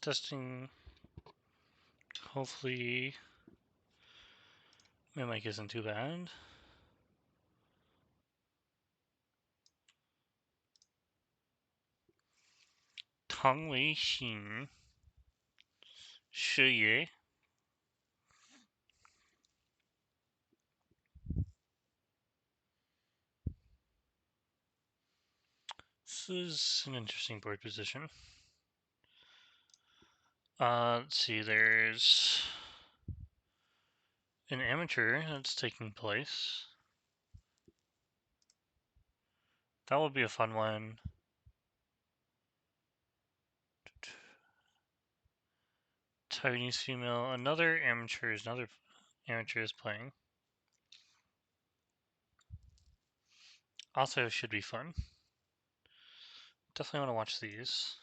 testing. Hopefully, my mic isn't too bad. Tang Wei Xin. 是耶. This is an interesting board position. Let's see, there's an amateur that's taking place. That would be a fun one. Taiwanese female, another amateur is playing. Also should be fun. Definitely want to watch these.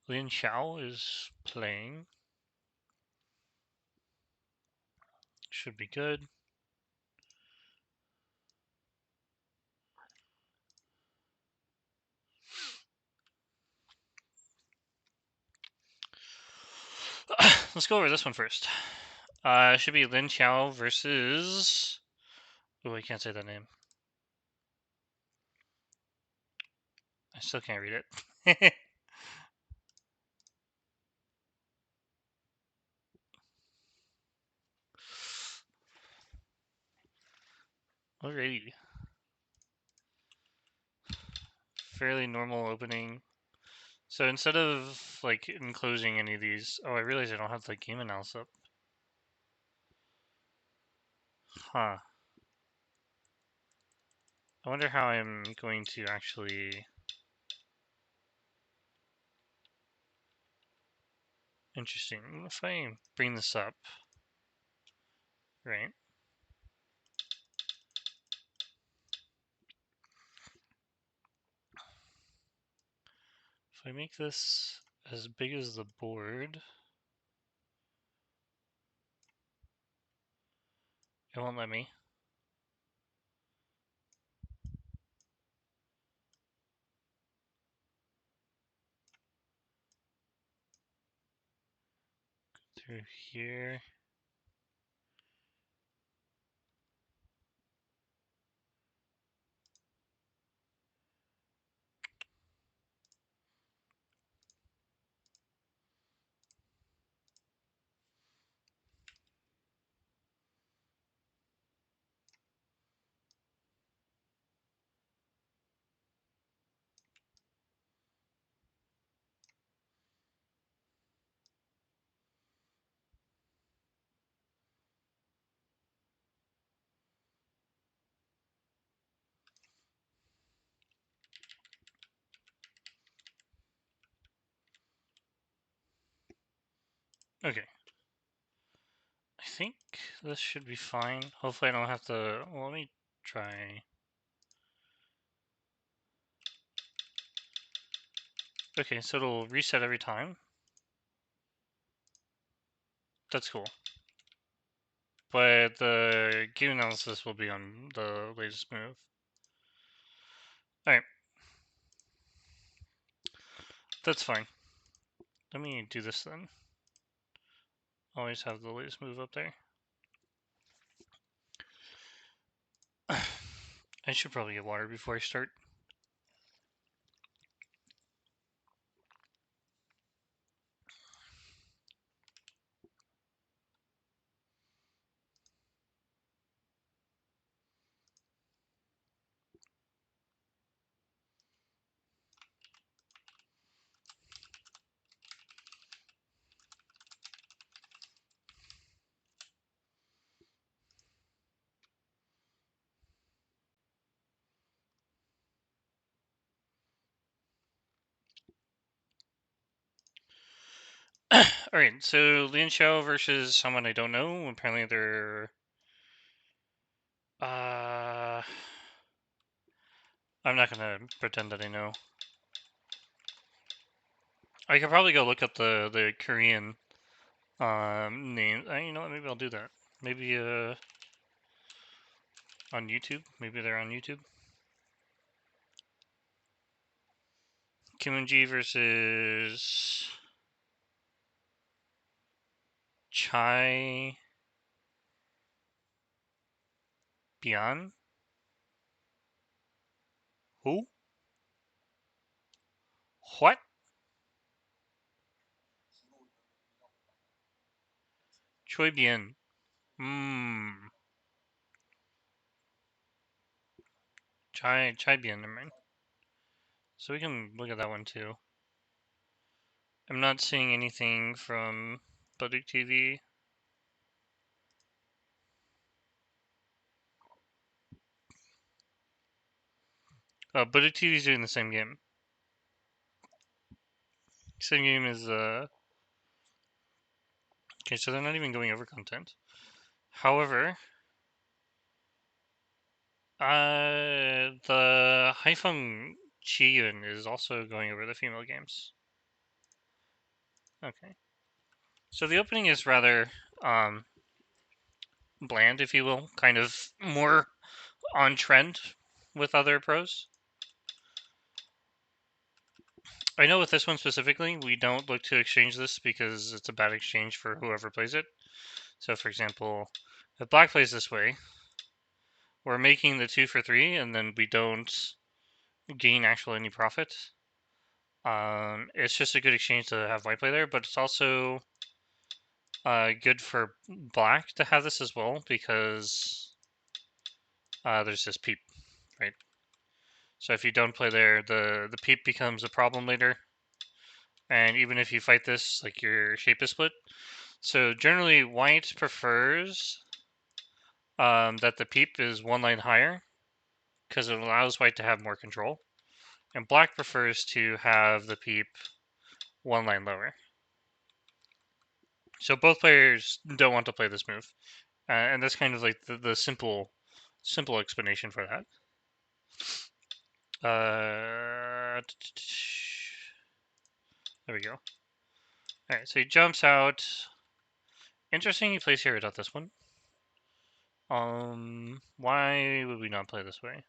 Lin Xiao is playing. Should be good. Let's go over this one first. It should be Lin Xiao versus... Oh, I can't say that name. I still can't read it. Alrighty. Fairly normal opening. So instead of like enclosing any of these, oh, I realize I don't have the game analysis up. Huh. I wonder how I'm going to actually... Interesting. If I bring this up, right? If I make this as big as the board, it won't let me. Through here. Okay. I think this should be fine. Hopefully I don't have to... Well, let me try... Okay, so it'll reset every time. That's cool. But the game analysis will be on the latest move. Alright. That's fine. Let me do this then. Always have the latest move up there. I should probably get water before I start. Alright, so Lian Xiao versus someone I don't know. Apparently they're... I'm not gonna pretend that I know. I could probably go look up the Korean name. You know what, maybe I'll do that. Maybe, On YouTube? Maybe they're on YouTube? Kimunji versus Chai Bian? Who? What? Choi Bian. Chai Bian, never mind. So we can look at that one too. I'm not seeing anything from Buduk TV. Buduk TV is doing the same game. Same game as okay, so they're not even going over content. However, the Haifeng Qiyun is also going over the female games. Okay. So the opening is rather bland, if you will, kind of more on trend with other pros. I know with this one specifically, we don't look to exchange this because it's a bad exchange for whoever plays it. So for example, if black plays this way, we're making the 2 for 3 and then we don't gain actually any profit. It's just a good exchange to have white play there, but it's also good for black to have this as well because there's this peep, right? So if you don't play there, the peep becomes a problem later. And even if you fight this, like your shape is split. So generally, white prefers that the peep is one line higher because it allows white to have more control. And black prefers to have the peep one line lower. So both players don't want to play this move. And that's kind of like the simple explanation for that. There we go. Alright, so he jumps out. Interesting he plays here without this one. Why would we not play this way?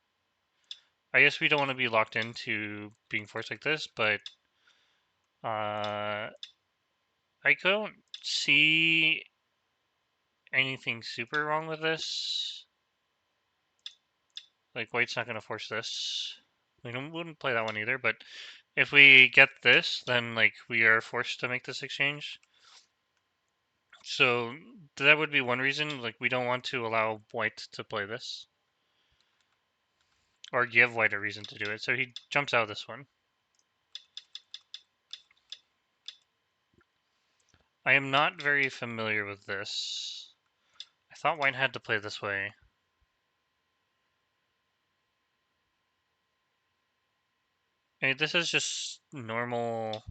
I guess we don't want to be locked into being forced like this, but I don't see anything super wrong with this. Like, white's not going to force this. We wouldn't play that one either, but if we get this, then, like, we are forced to make this exchange. So, that would be one reason, like, we don't want to allow white to play this. Or give white a reason to do it, so he jumps out of this one. I am not very familiar with this. I thought white had to play this way. Hey, this is just normal.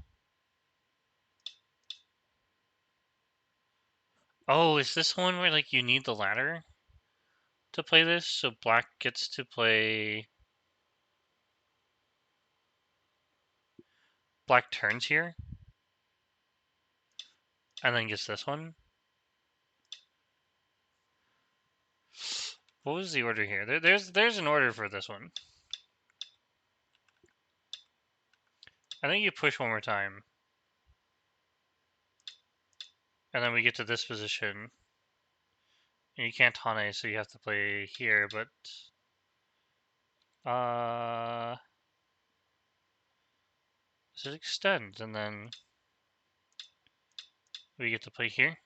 Oh, is this one where like you need the ladder to play this? So black gets to play. Black turns here, and then gets this one. What was the order here? There's an order for this one. I think you push one more time, and then we get to this position. And you can't Hane, so you have to play here. But does it extend? And then we get to play here.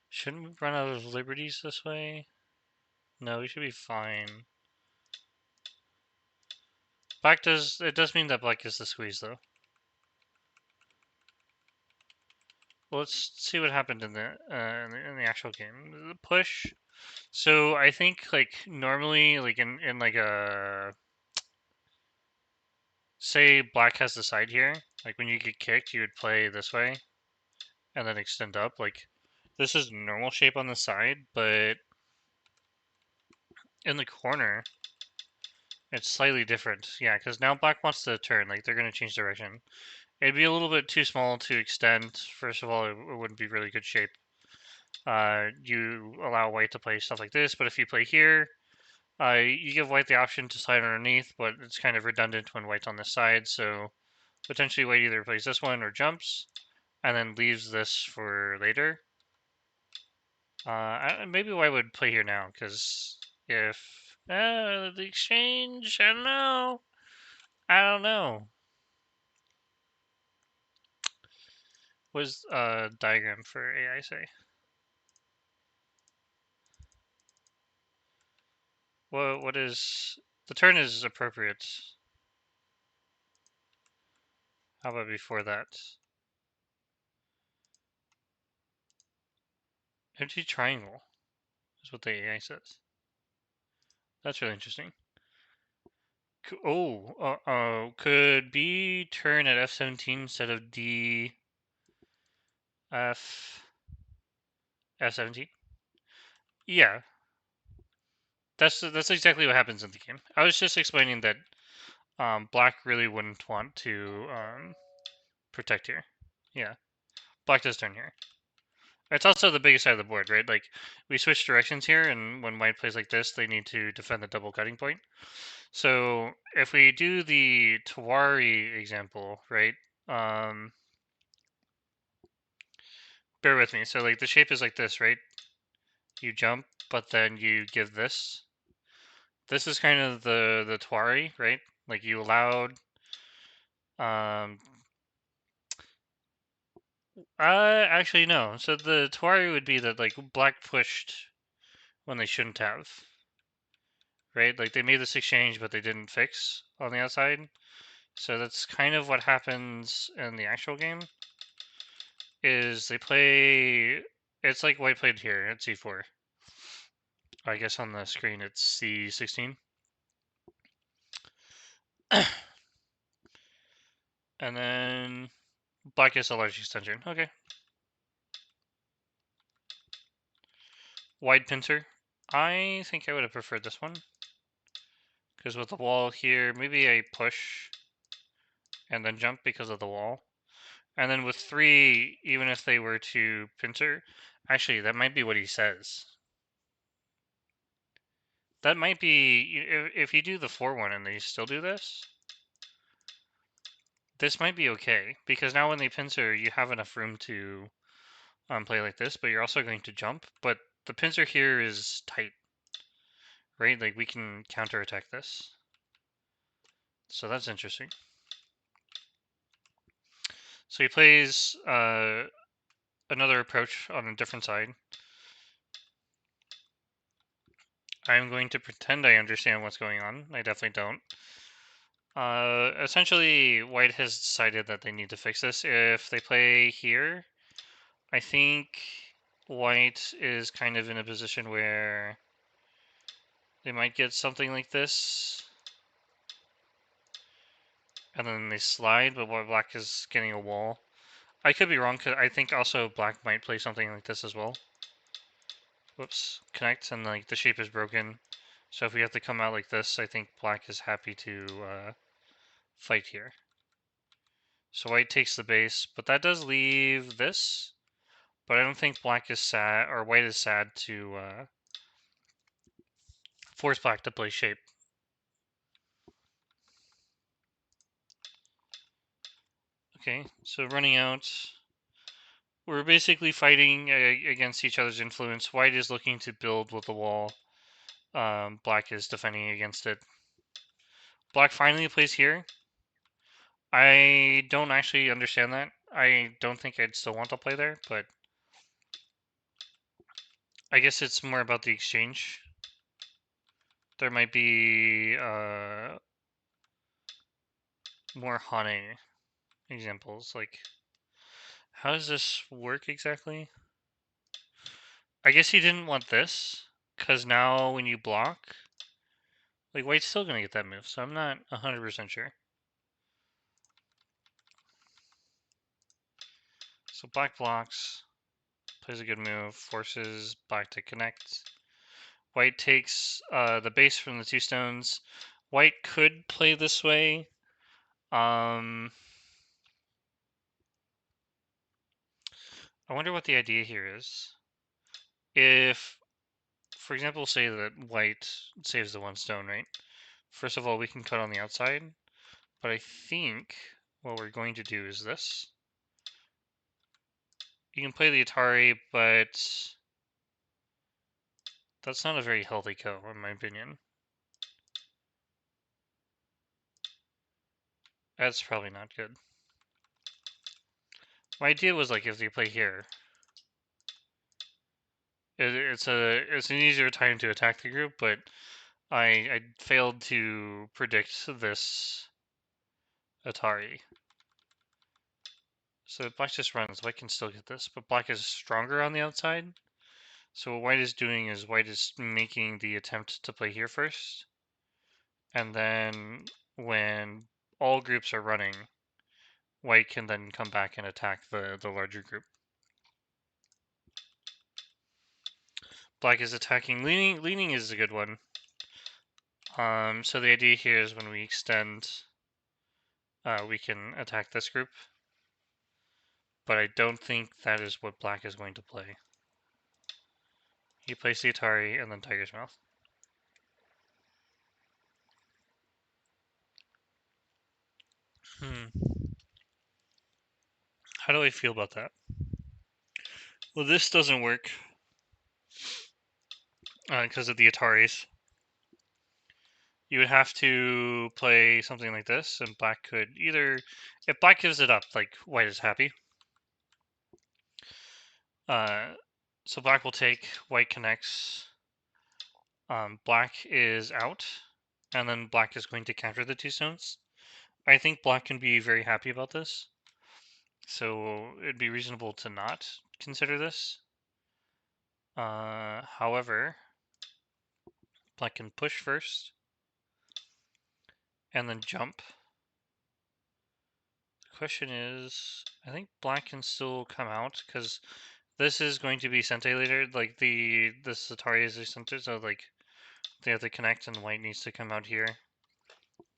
Shouldn't we run out of liberties this way? No, we should be fine. Black it does mean that black is the squeeze though. Well, let's see what happened in the actual game. The push. So I think like normally like in like a say black has the side here, like when you get kicked you would play this way and then extend up. Like this is normal shape on the side, but in the corner it's slightly different. Yeah, because now black wants to turn, like they're gonna change direction. It'd be a little bit too small to extend. First of all, it wouldn't be really good shape. you allow white to play stuff like this, but if you play here, you give white the option to slide underneath, but it's kind of redundant when white's on this side, so potentially white either plays this one or jumps, and then leaves this for later. Maybe white would play here now, because if... the exchange, I don't know. I don't know. What does diagram for AI say? What is... The turn is appropriate. How about before that? Empty triangle is what the AI says. That's really interesting. Could B turn at F17 instead of D F17? Yeah, that's exactly what happens in the game. I was just explaining that black really wouldn't want to protect here. Yeah, black does turn here. It's also the biggest side of the board, right? Like, we switch directions here, and when white plays like this, they need to defend the double cutting point. So if we do the Tawari example, right? Bear with me. So like the shape is like this, right? You jump, but then you give this. This is kind of the Tawari, right? Like you allowed. Actually no. So the Tawari would be that like black pushed when they shouldn't have, right? Like they made this exchange, but they didn't fix on the outside. So that's kind of what happens in the actual game. Is they play... It's like white played here at C4. I guess on the screen it's C16. And then black gets a large extension. Okay. Wide pincer. I think I would have preferred this one. Because with the wall here, maybe I push and then jump because of the wall. And then with 3, even if they were to pincer, actually, that might be what he says. That might be, if you do the 4-1 and they still do this, this might be okay. Because now when they pincer, you have enough room to play like this, but you're also going to jump. But the pincer here is tight, right? Like, we can counterattack this. So that's interesting. So he plays another approach on a different side. I'm going to pretend I understand what's going on. I definitely don't. Essentially, white has decided that they need to fix this. If they play here, I think white is kind of in a position where they might get something like this. And then they slide, but while black is getting a wall. I could be wrong, because I think also black might play something like this as well. Whoops. Connect, and like the shape is broken. So if we have to come out like this, I think black is happy to fight here. So white takes the base, but that does leave this. But I don't think black is sad, or white is sad to force black to play shape. Okay, so running out. We're basically fighting against each other's influence. White is looking to build with the wall. Black is defending against it. Black finally plays here. I don't actually understand that. I don't think I'd still want to play there, but I guess it's more about the exchange. There might be more Hane examples. Like, how does this work exactly? I guess he didn't want this, because now when you block, like, white's still going to get that move, so I'm not 100% sure. So black blocks, plays a good move, forces black to connect. White takes the base from the 2 stones. White could play this way. I wonder what the idea here is. if, for example, say that white saves the 1 stone, right? First of all, we can cut on the outside, but I think what we're going to do is this. You can play the Atari, but that's not a very healthy go, in my opinion. That's probably not good. My idea was like if you play here, it's an easier time to attack the group, but I failed to predict this Atari. So black just runs. White can still get this, but black is stronger on the outside. So what white is doing is white is making the attempt to play here first, and then when all groups are running, white can then come back and attack the larger group. Black is attacking leaning. Leaning is a good one. So the idea here is when we extend, we can attack this group, but I don't think that is what black is going to play. He plays the Atari and then Tiger's Mouth. How do I feel about that? Well, this doesn't work because of the Ataris. You would have to play something like this, and black could either, if black gives it up, like white is happy. So black will take, white connects, black is out, and then black is going to capture the 2 stones. I think black can be very happy about this, so it'd be reasonable to not consider this. However, black can push first, and then jump. The question is, I think black can still come out, because this is going to be Sente later, like this Atari is a Sente, so like they have to connect and white needs to come out here,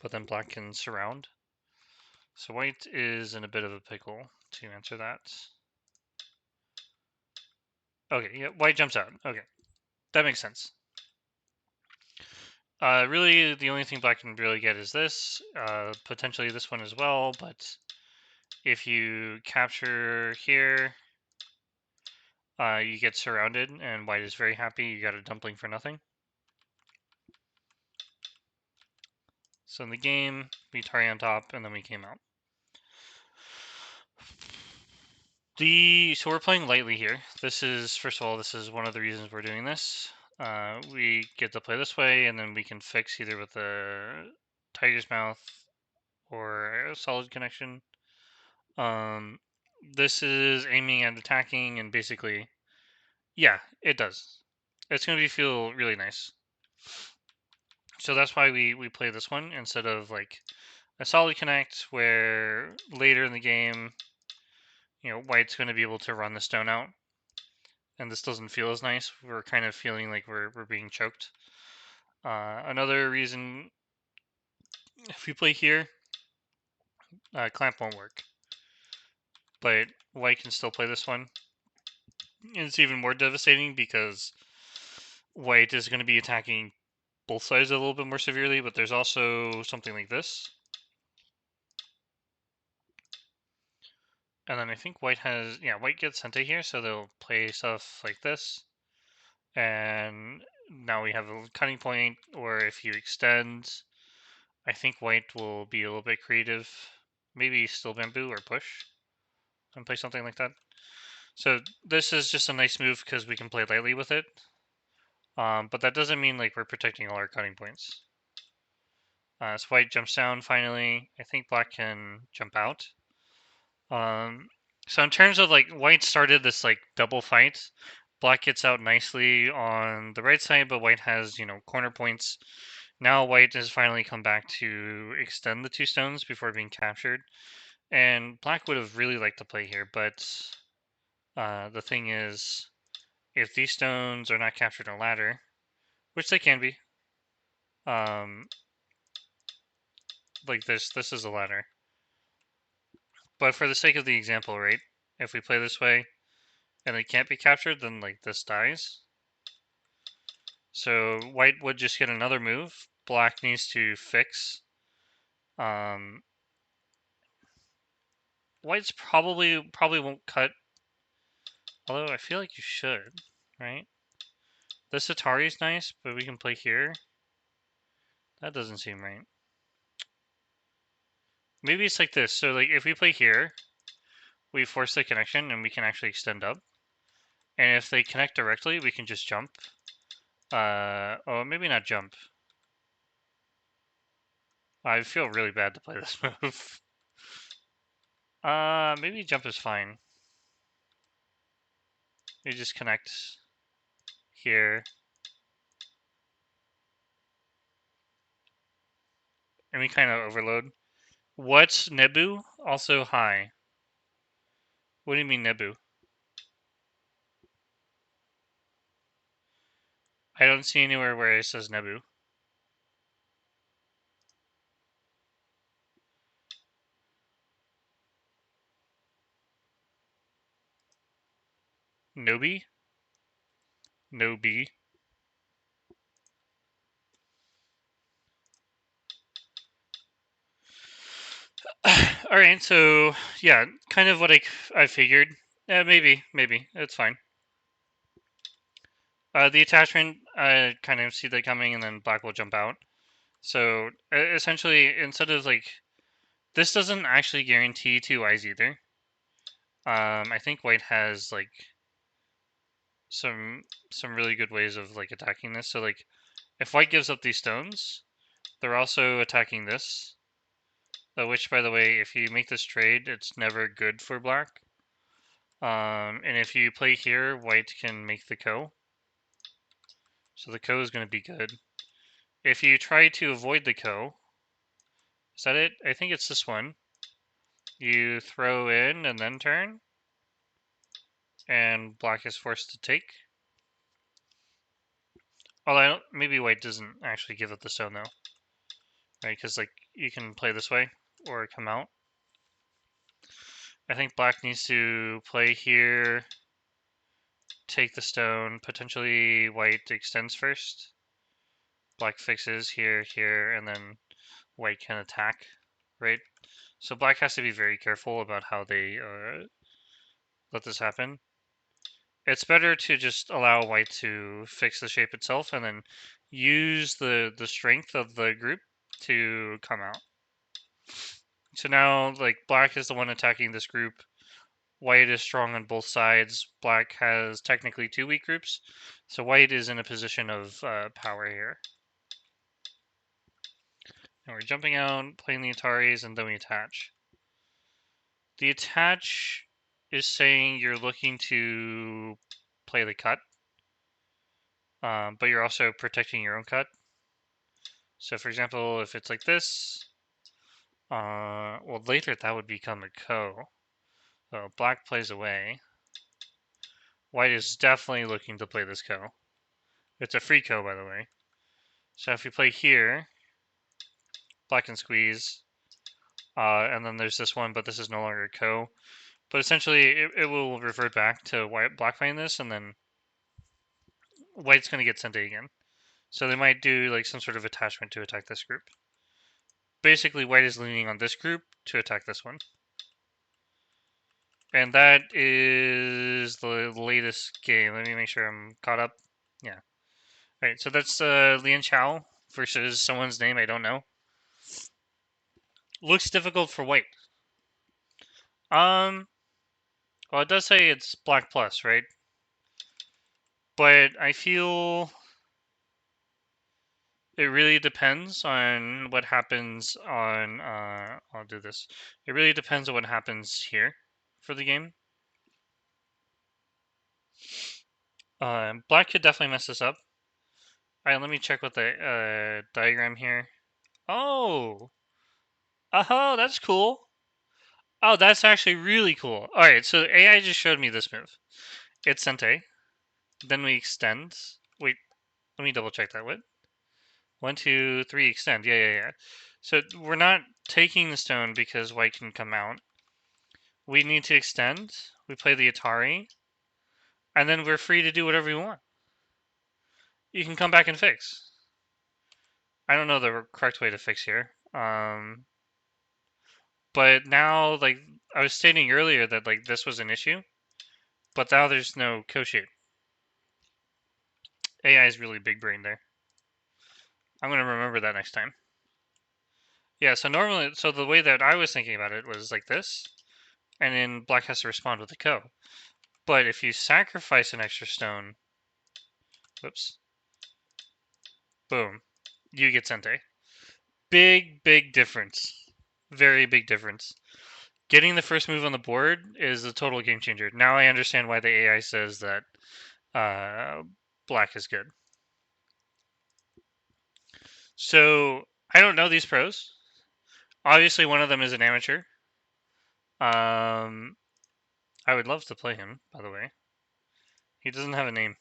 but then black can surround. So white is in a bit of a pickle to answer that. Okay, yeah, white jumps out. Okay, that makes sense. Really, the only thing black can really get is this, potentially this one as well, but if you capture here, you get surrounded, and white is very happy. You got a dumpling for nothing. So in the game, we Atari on top, and then we came out. So we're playing lightly here. This is, first of all, this is one of the reasons we're doing this. We get to play this way, and then we can fix either with a Tiger's Mouth or a solid connection. This is aiming at attacking, and basically, yeah, it does. It's going to feel really nice. So that's why we play this one instead of like a solid connect, where later in the game, white's going to be able to run the stone out, and this doesn't feel as nice. We're kind of feeling like we're being choked. Another reason, if we play here, clamp won't work, but white can still play this one. And it's even more devastating because white is going to be attacking both sides a little bit more severely, but there's also something like this. And then I think white has, white gets Sente here, so they'll play stuff like this. And now we have a cutting point, or if you extend, I think white will be a little bit creative. Maybe still bamboo or push and play something like that. So this is just a nice move because we can play lightly with it. But that doesn't mean like we're protecting all our cutting points. So white jumps down finally. I think black can jump out. So in terms of like white started this like double fight, black gets out nicely on the right side, but white has, corner points. Now white has finally come back to extend the 2 stones before being captured. And black would have really liked to play here, but the thing is, if these stones are not captured on a ladder, which they can be, like this is a ladder. But for the sake of the example, right, if we play this way and it can't be captured, then like this dies. So white would just get another move. Black needs to fix. White's probably won't cut. Although I feel like you should, right? This Atari's nice, but we can play here. That doesn't seem right. Maybe it's like this. So like if we play here, we force the connection and we can actually extend up. And if they connect directly, we can just jump. Oh, maybe not jump. I feel really bad to play this move. Maybe jump is fine. We just connect here. And we kind of overload. What's Nebu? Also high. What do you mean Nebu? I don't see anywhere where it says Nebu. Nobi? Nobi. Alright, so yeah, kind of what I figured. Maybe. It's fine. The attachment, I kind of see that coming, and then black will jump out. So essentially, instead of like, this doesn't actually guarantee 2 eyes either. I think white has like some really good ways of like attacking this. So like, if white gives up these stones, they're also attacking this. Which, by the way, if you make this trade, it's never good for black. And if you play here, white can make the ko. So the ko is going to be good. If you try to avoid the ko, is that it? I think it's this one. You throw in and then turn, and black is forced to take. Although maybe white doesn't actually give up the stone though, right? Because like you can play this way or come out. I think black needs to play here, take the stone. Potentially white extends first. Black fixes here, and then white can attack, right? So black has to be very careful about how they let this happen. It's better to just allow white to fix the shape itself and then use the strength of the group to come out. So now, like, black is the one attacking this group. White is strong on both sides. Black has technically 2 weak groups. So white is in a position of power here. And we're jumping out, playing the Ataris, and then we attach. The attach is saying you're looking to play the cut, but you're also protecting your own cut. So for example, if it's like this, well later that would become a ko. So black plays away. White is definitely looking to play this ko. It's a free ko, by the way. So if you play here, black can squeeze, and then there's this one, but this is no longer a ko. But essentially, it will revert back to black playing this, and then white's going to get sent again. So they might do like some sort of attachment to attack this group. Basically, white is leaning on this group to attack this one. And that is the latest game. Let me make sure I'm caught up. Yeah. All right, so that's Lian Chao versus someone's name I don't know. Looks difficult for white. Well, it does say it's black plus, right? But I feel it really depends on what happens on, I'll do this. It really depends on what happens here for the game. Black could definitely mess this up. Alright, let me check with the diagram here. Oh! Oh, that's cool. Oh, that's actually really cool. Alright, so AI just showed me this move. It's Sente. Then we extend. Wait, let me double check that. What? 1, 2, 3, extend. Yeah. So we're not taking the stone because white can come out. We need to extend. We play the Atari. And then we're free to do whatever we want. you can come back and fix. I don't know the correct way to fix here. But now, like I was stating earlier, that like this was an issue, but now there's no Koshi. AI is really big brain there. I'm gonna remember that next time. Yeah, so normally, so the way that I was thinking about it was like this, and then black has to respond with a ko. But if you sacrifice an extra stone, whoops, boom, you get Sente. Big difference. Very big difference. Getting the first move on the board is a total game changer. Now I understand why the AI says that black is good. So I don't know these pros. Obviously, one of them is an amateur. I would love to play him, by the way. He doesn't have a name.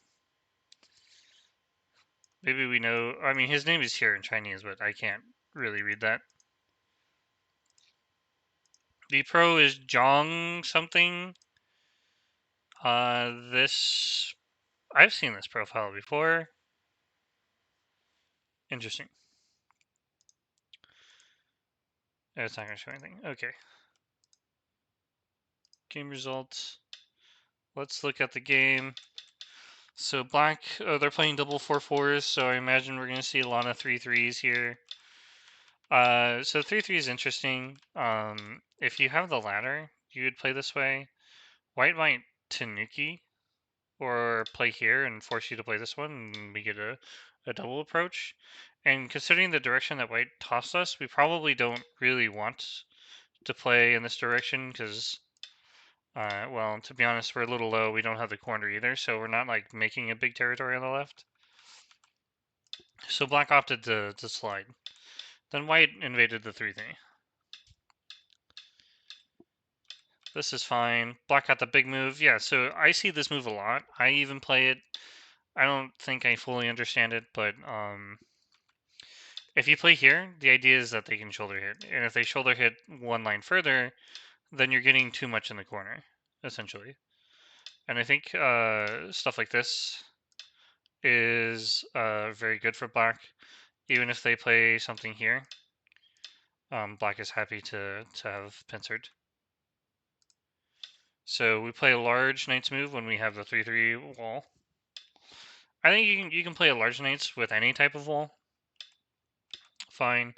Maybe we know. I mean, his name is here in Chinese, but I can't really read that. The pro is Zhong something. This I've seen this profile before. Interesting. It's not going to show anything. Okay. Game results. Let's look at the game. So black, they're playing double 4/4s, so I imagine we're going to see a lot of 3/3s here. So 3/3 is interesting. If you have the ladder, you would play this way. White might Tanuki, or play here and force you to play this one, and we get a double approach. And considering the direction that white tossed us, we probably don't really want to play in this direction because, well, to be honest, we're a little low. We don't have the corner either, so we're not like making a big territory on the left. So black opted to slide. Then white invaded the 3/3. This is fine. Black got the big move. Yeah, so I see this move a lot. I even play it. I don't think I fully understand it, but if you play here, the idea is that they can shoulder hit. And if they shoulder hit one line further, then you're getting too much in the corner, essentially. And I think stuff like this is very good for black. Even if they play something here, black is happy to have pincered. So we play a large knight's move when we have the 3/3 wall. I think you can play a large knights with any type of wall. Fine.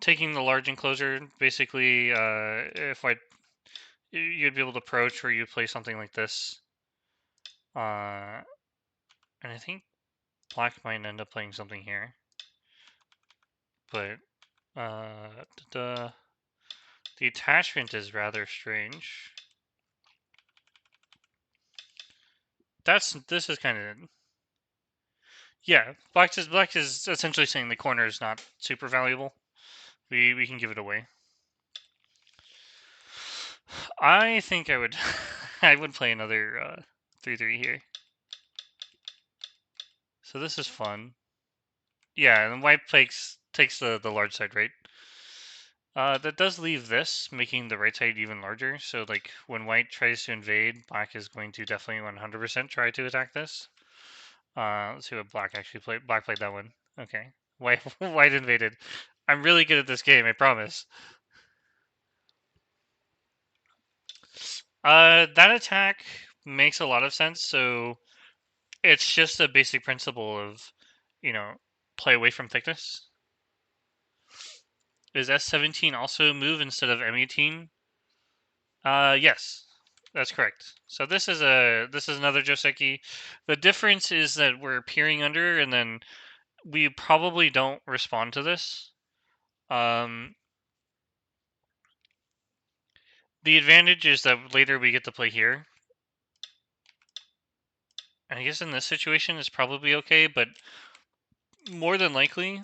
Taking the large enclosure, basically, if you'd be able to approach where you play something like this. And I think black might end up playing something here. But the attachment is rather strange. This is kind of, yeah. Black is essentially saying the corner is not super valuable. We can give it away. I think I would I would play another 3/3 here. So this is fun. Yeah, and white takes the large side, right? That does leave this, making the right side even larger. So like when white tries to invade, black is going to definitely 100% try to attack this. Let's see what black actually played. Black played that one. Okay. White white invaded. I'm really good at this game, I promise. That attack makes a lot of sense. So it's just a basic principle of, play away from thickness. Is S17 also move instead of M18? Yes, that's correct. So this is another Joseki. The difference is that we're peering under, and then we probably don't respond to this. The advantage is that later we get to play here. I guess in this situation it's probably okay, but more than likely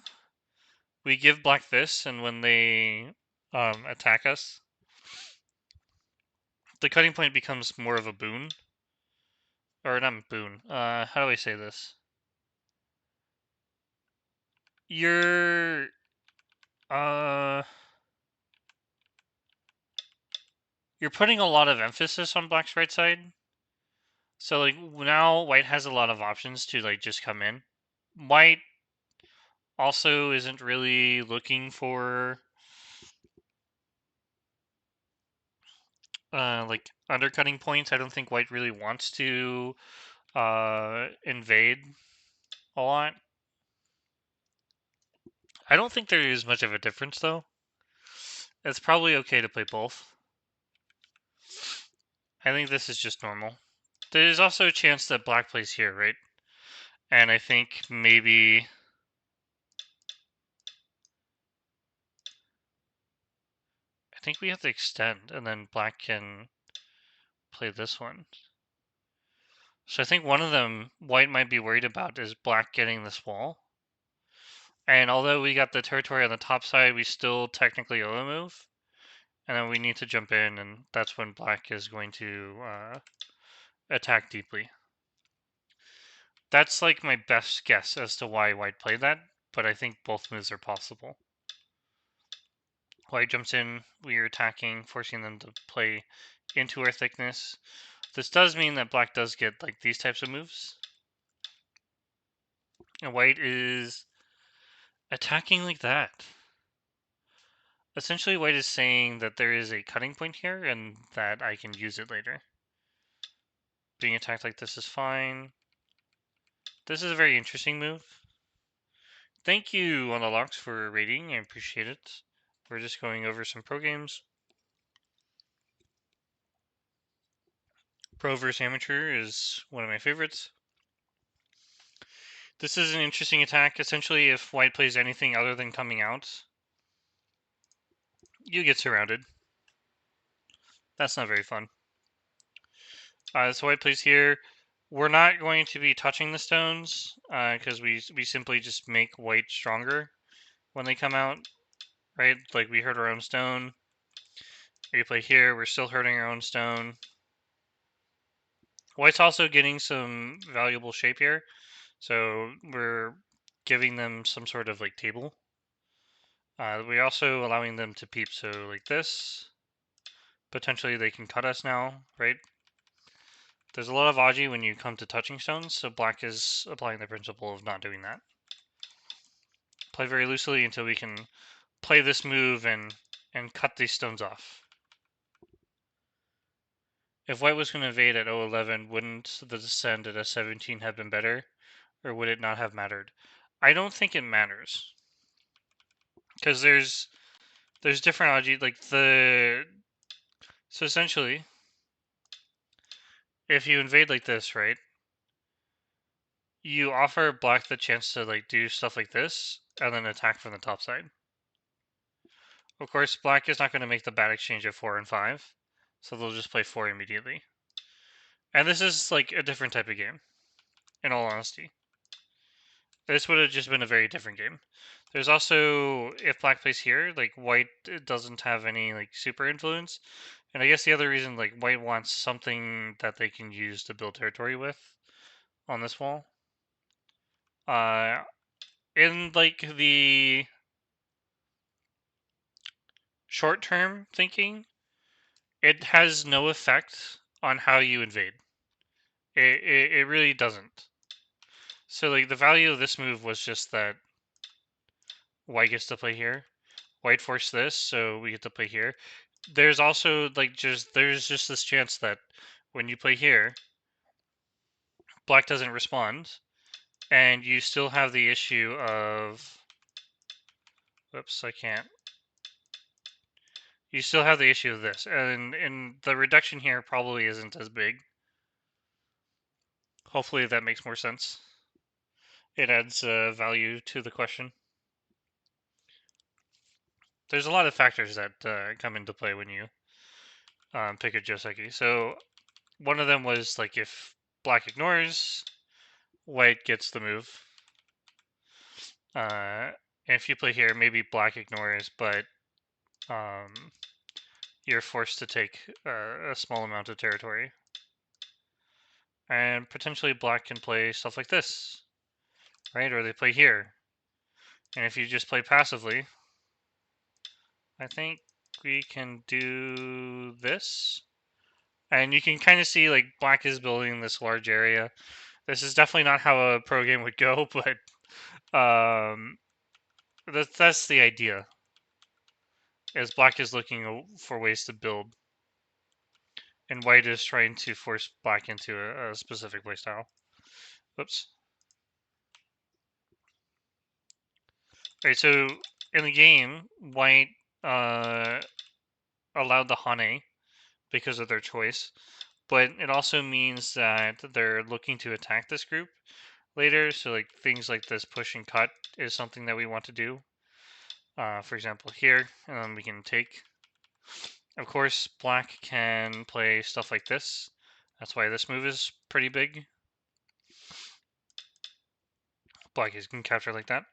we give black this, and when they attack us, the cutting point becomes more of a boon. Or not boon. How do I say this? You're you're putting a lot of emphasis on black's right side. So like now white has a lot of options to like just come in. white also isn't really looking for like undercutting points. I don't think white really wants to invade a lot. I don't think there is much of a difference though. It's probably okay to play both. I think this is just normal. There's also a chance that black plays here, right? And I think maybe we have to extend, and then black can play this one. So I think one of them white might be worried about is black getting this wall. And although we got the territory on the top side, we still technically owe a move. And then we need to jump in, and that's when black is going to attack deeply. That's like my best guess as to why white played that, but I think both moves are possible. White jumps in, we are attacking, forcing them to play into our thickness. This does mean that black does get like these types of moves. And white is attacking like that. Essentially, white is saying that there is a cutting point here and that I can use it later. Being attacked like this is fine. This is a very interesting move. Thank you on the locks for rating. I appreciate it. We're just going over some pro games. Pro vs amateur is one of my favorites. This is an interesting attack. Essentially, if white plays anything other than coming out, you get surrounded. That's not very fun. So white plays here. We're not going to be touching the stones because we simply just make white stronger when they come out, right? Like we hurt our own stone. We play here, we're still hurting our own stone. White's also getting some valuable shape here, so we're giving them some sort of like table. We're also allowing them to peep, so like this. Potentially they can cut us now, right? There's a lot of Aji when you come to touching stones, so black is applying the principle of not doing that. Play very loosely until we can play this move and cut these stones off. If white was going to invade at 011, wouldn't the descent at S17 have been better? Or would it not have mattered? I don't think it matters. Because there's different Aji, like the... So essentially, if you invade like this, right? You offer black the chance to like do stuff like this, and then attack from the top side. Of course, black is not going to make the bad exchange of 4 and 5, so they'll just play 4 immediately. And this is like a different type of game, in all honesty. This would have just been a very different game. There's also, if black plays here, like white doesn't have any like super influence. And I guess the other reason, like white wants something that they can use to build territory with on this wall. In like the short-term thinking, it has no effect on how you invade. It really doesn't. So like the value of this move was just that white gets to play here. White forced this, so we get to play here. There's also like there's just this chance that when you play here, black doesn't respond, and you still have the issue of whoops, I can't. You still have the issue of this, and the reduction here probably isn't as big. Hopefully that makes more sense. It adds value to the question. There's a lot of factors that come into play when you pick a Joseki. So one of them was like if black ignores, white gets the move. If you play here, maybe black ignores, but you're forced to take a small amount of territory. And potentially black can play stuff like this, right? Or they play here. And if you just play passively, I think we can do this. And you can kind of see like black is building this large area. This is definitely not how a pro game would go, but That's the idea. As black is looking for ways to build, and white is trying to force black into a specific playstyle. Whoops. Alright, so in the game, white allowed the Hane because of their choice, but it also means that they're looking to attack this group later. So like things like this push and cut is something that we want to do. For example, here, and then we can take. Of course, black can play stuff like this. That's why this move is pretty big. Black can capture like that.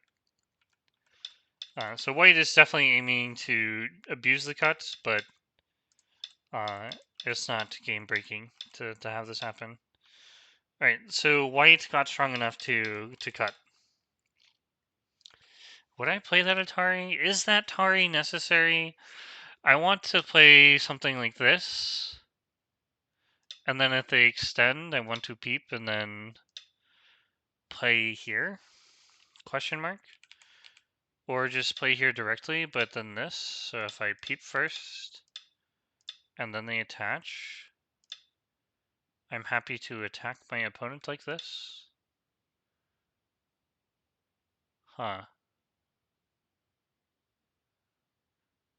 So white is definitely aiming to abuse the cuts, but it's not game breaking to have this happen. Alright, so white got strong enough to cut. Would I play that Atari? Is that Atari necessary? I want to play something like this. And then if they extend, I want to peep and then play here? Question mark? Or just play here directly, but then this. So if I peep first, and then they attach, I'm happy to attack my opponent like this. Huh.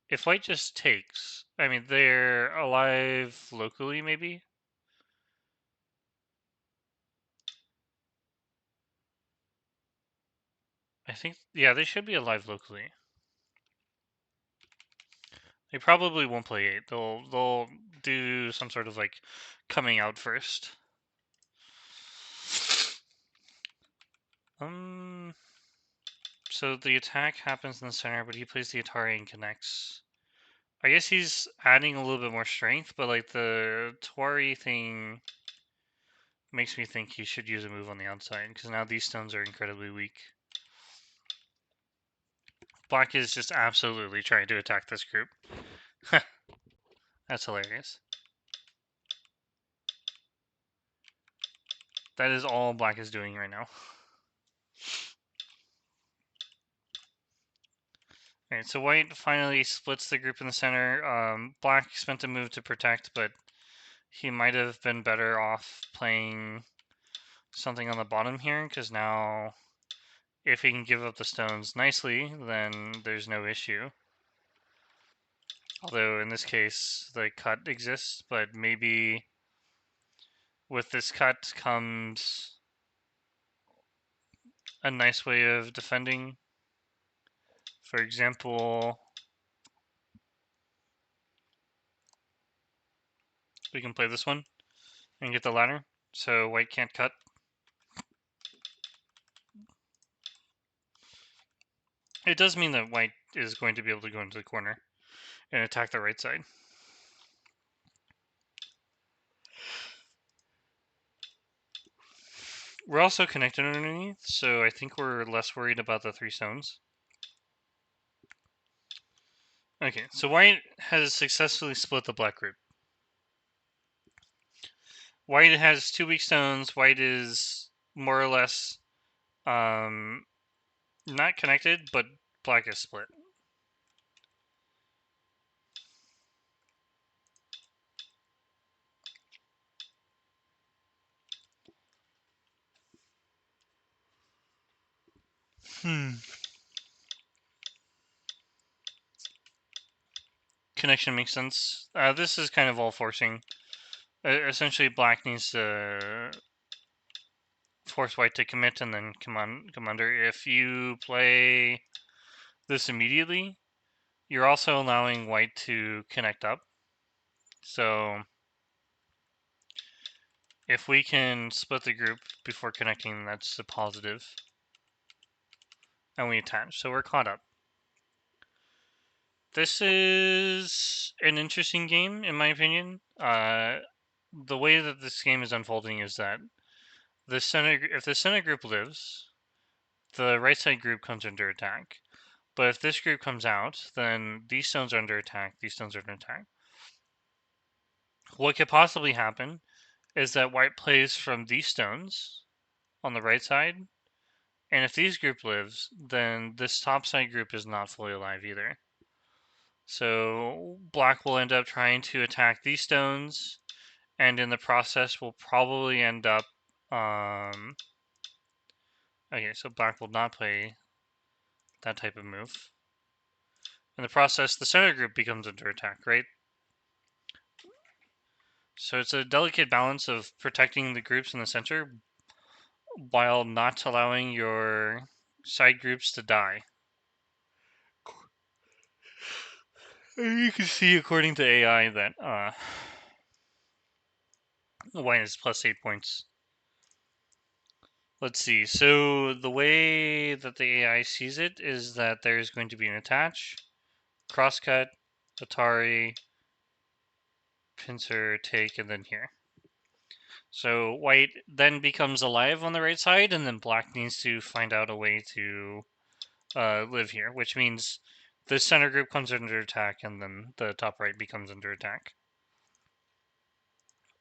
If white just takes, I mean, they're alive locally, maybe? I think, yeah, they should be alive locally. They probably won't play 8. They'll do some sort of like coming out first. So the attack happens in the center, but he plays the Atari and connects. I guess he's adding a little bit more strength, but like the Tawari thing makes me think he should use a move on the outside, because now these stones are incredibly weak. Black is just absolutely trying to attack this group. That's hilarious. That is all black is doing right now. Alright, so white finally splits the group in the center. Black spent a move to protect, but he might have been better off playing something on the bottom here, because now if he can give up the stones nicely, then there's no issue. Although in this case, the cut exists, but maybe with this cut comes a nice way of defending. For example, we can play this one and get the ladder, so white can't cut. It does mean that white is going to be able to go into the corner and attack the right side. We're also connected underneath, so I think we're less worried about the 3 stones. Okay, so white has successfully split the black group. White has 2 weak stones. White is more or less not connected, but black is split. Connection makes sense. This is kind of all forcing. Essentially, black needs to force white to commit and then come under. If you play this immediately, you're also allowing white to connect up. So if we can split the group before connecting, that's a positive. And we attach, so we're caught up. This is an interesting game, in my opinion. The way that this game is unfolding is that if the center group lives, the right side group comes under attack. But if this group comes out, then these stones are under attack, these stones are under attack. What could possibly happen is that white plays from these stones on the right side, And if these group lives, then this topside group is not fully alive either. So black will end up trying to attack these stones, and in the process will probably end up okay, so black will not play that type of move. In the process, the center group becomes under attack, right? So it's a delicate balance of protecting the groups in the center while not allowing your side groups to die. You can see, according to AI, that white is plus 8 points. Let's see. So the way that the AI sees it is that there's going to be an attach, crosscut, Atari, pincer, take, and then here. So white then becomes alive on the right side, and then black needs to find out a way to live here, which means the center group comes under attack, and then the top right becomes under attack.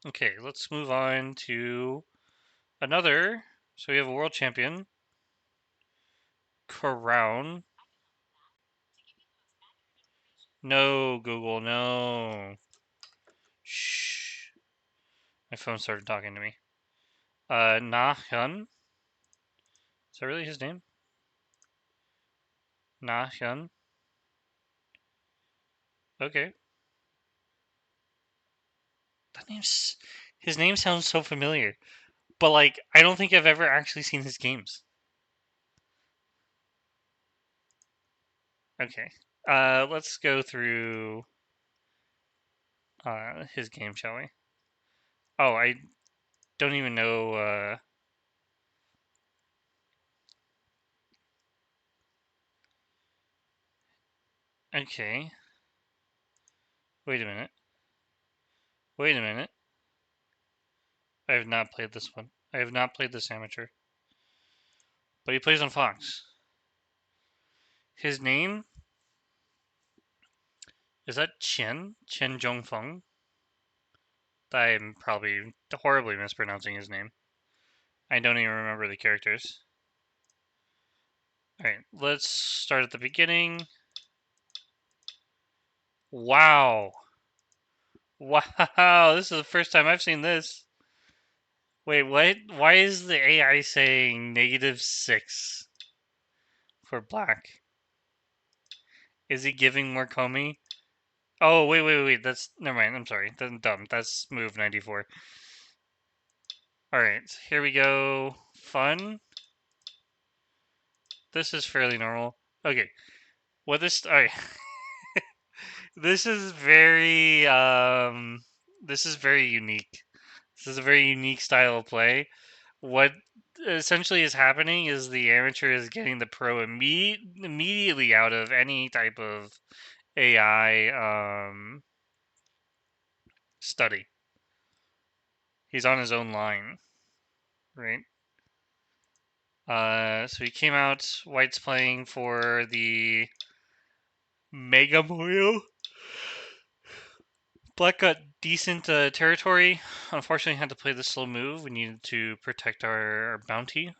Okay, let's move on to another. So we have a world champion, Crown. No, Google, no. Shh. My phone started talking to me. Na Hyun. Is that really his name? Na Hyun. Okay. His name sounds so familiar. But like, I don't think I've ever actually seen his games. Okay. Let's go through his game, shall we? Oh, I don't even know. Okay. Wait a minute. Wait a minute. I have not played this one. I have not played this amateur. But he plays on Fox. His name is that Chen Zhongfeng. I'm probably horribly mispronouncing his name. I don't even remember the characters. Alright, let's start at the beginning. Wow. Wow, this is the first time I've seen this. Wait, what? Why is the AI saying -6 for black? Is he giving more Comey? Oh, wait. That's, never mind. I'm sorry. That's dumb. That's move 94. Alright, here we go. Fun. This is fairly normal. Okay. What this... Alright. This is very, this is very unique. This is a very unique style of play. What essentially is happening is the amateur is getting the pro immediately out of any type of AI study. He's on his own line, right? So he came out. White's playing for the Mega Moyo. Black got decent territory. Unfortunately, had to play the slow move. We needed to protect our bounty.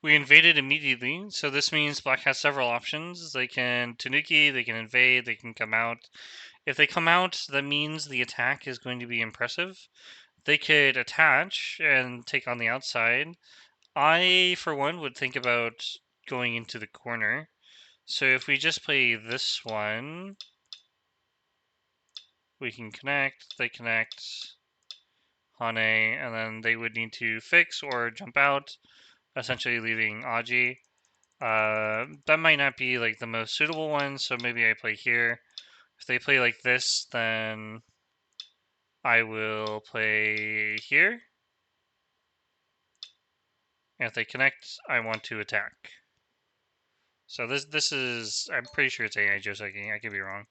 We invaded immediately, so this means black has several options. They can Tanuki, they can invade, they can come out. If they come out, that means the attack is going to be impressive. They could attach and take on the outside. I, for one, would think about going into the corner. So if we just play this one, we can connect, they connect, Hane, and then they would need to fix or jump out, essentially leaving Aji. That might not be like the most suitable one, so maybe I play here. If they play like this, then I will play here. And if they connect, I want to attack. So this is, I'm pretty sure it's AI Joseki. I could be wrong.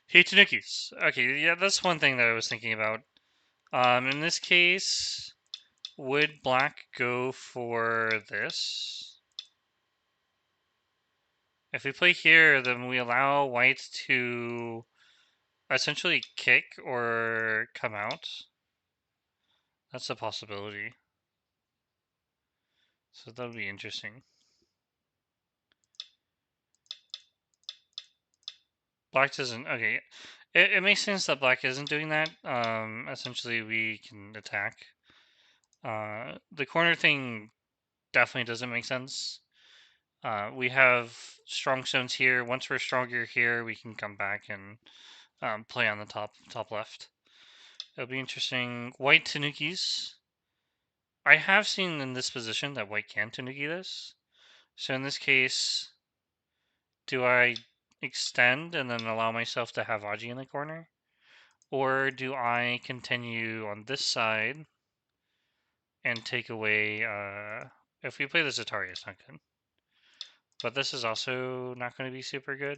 Hey, Tanukis. Okay, yeah, that's one thing that I was thinking about. In this case, would black go for this? If we play here, then we allow white to essentially kick or come out. That's a possibility. So that'll be interesting. Black doesn't... Okay. It makes sense that black isn't doing that. Essentially, we can attack. The corner thing definitely doesn't make sense. We have strong stones here. Once we're stronger here, we can come back and play on the top left. It'll be interesting. White Tanukis. I have seen in this position that white can Tanuki this. So in this case, do I extend and then allow myself to have Aji in the corner? Or do I continue on this side and take away... if we play the Zataria, it's not good. But this is also not going to be super good.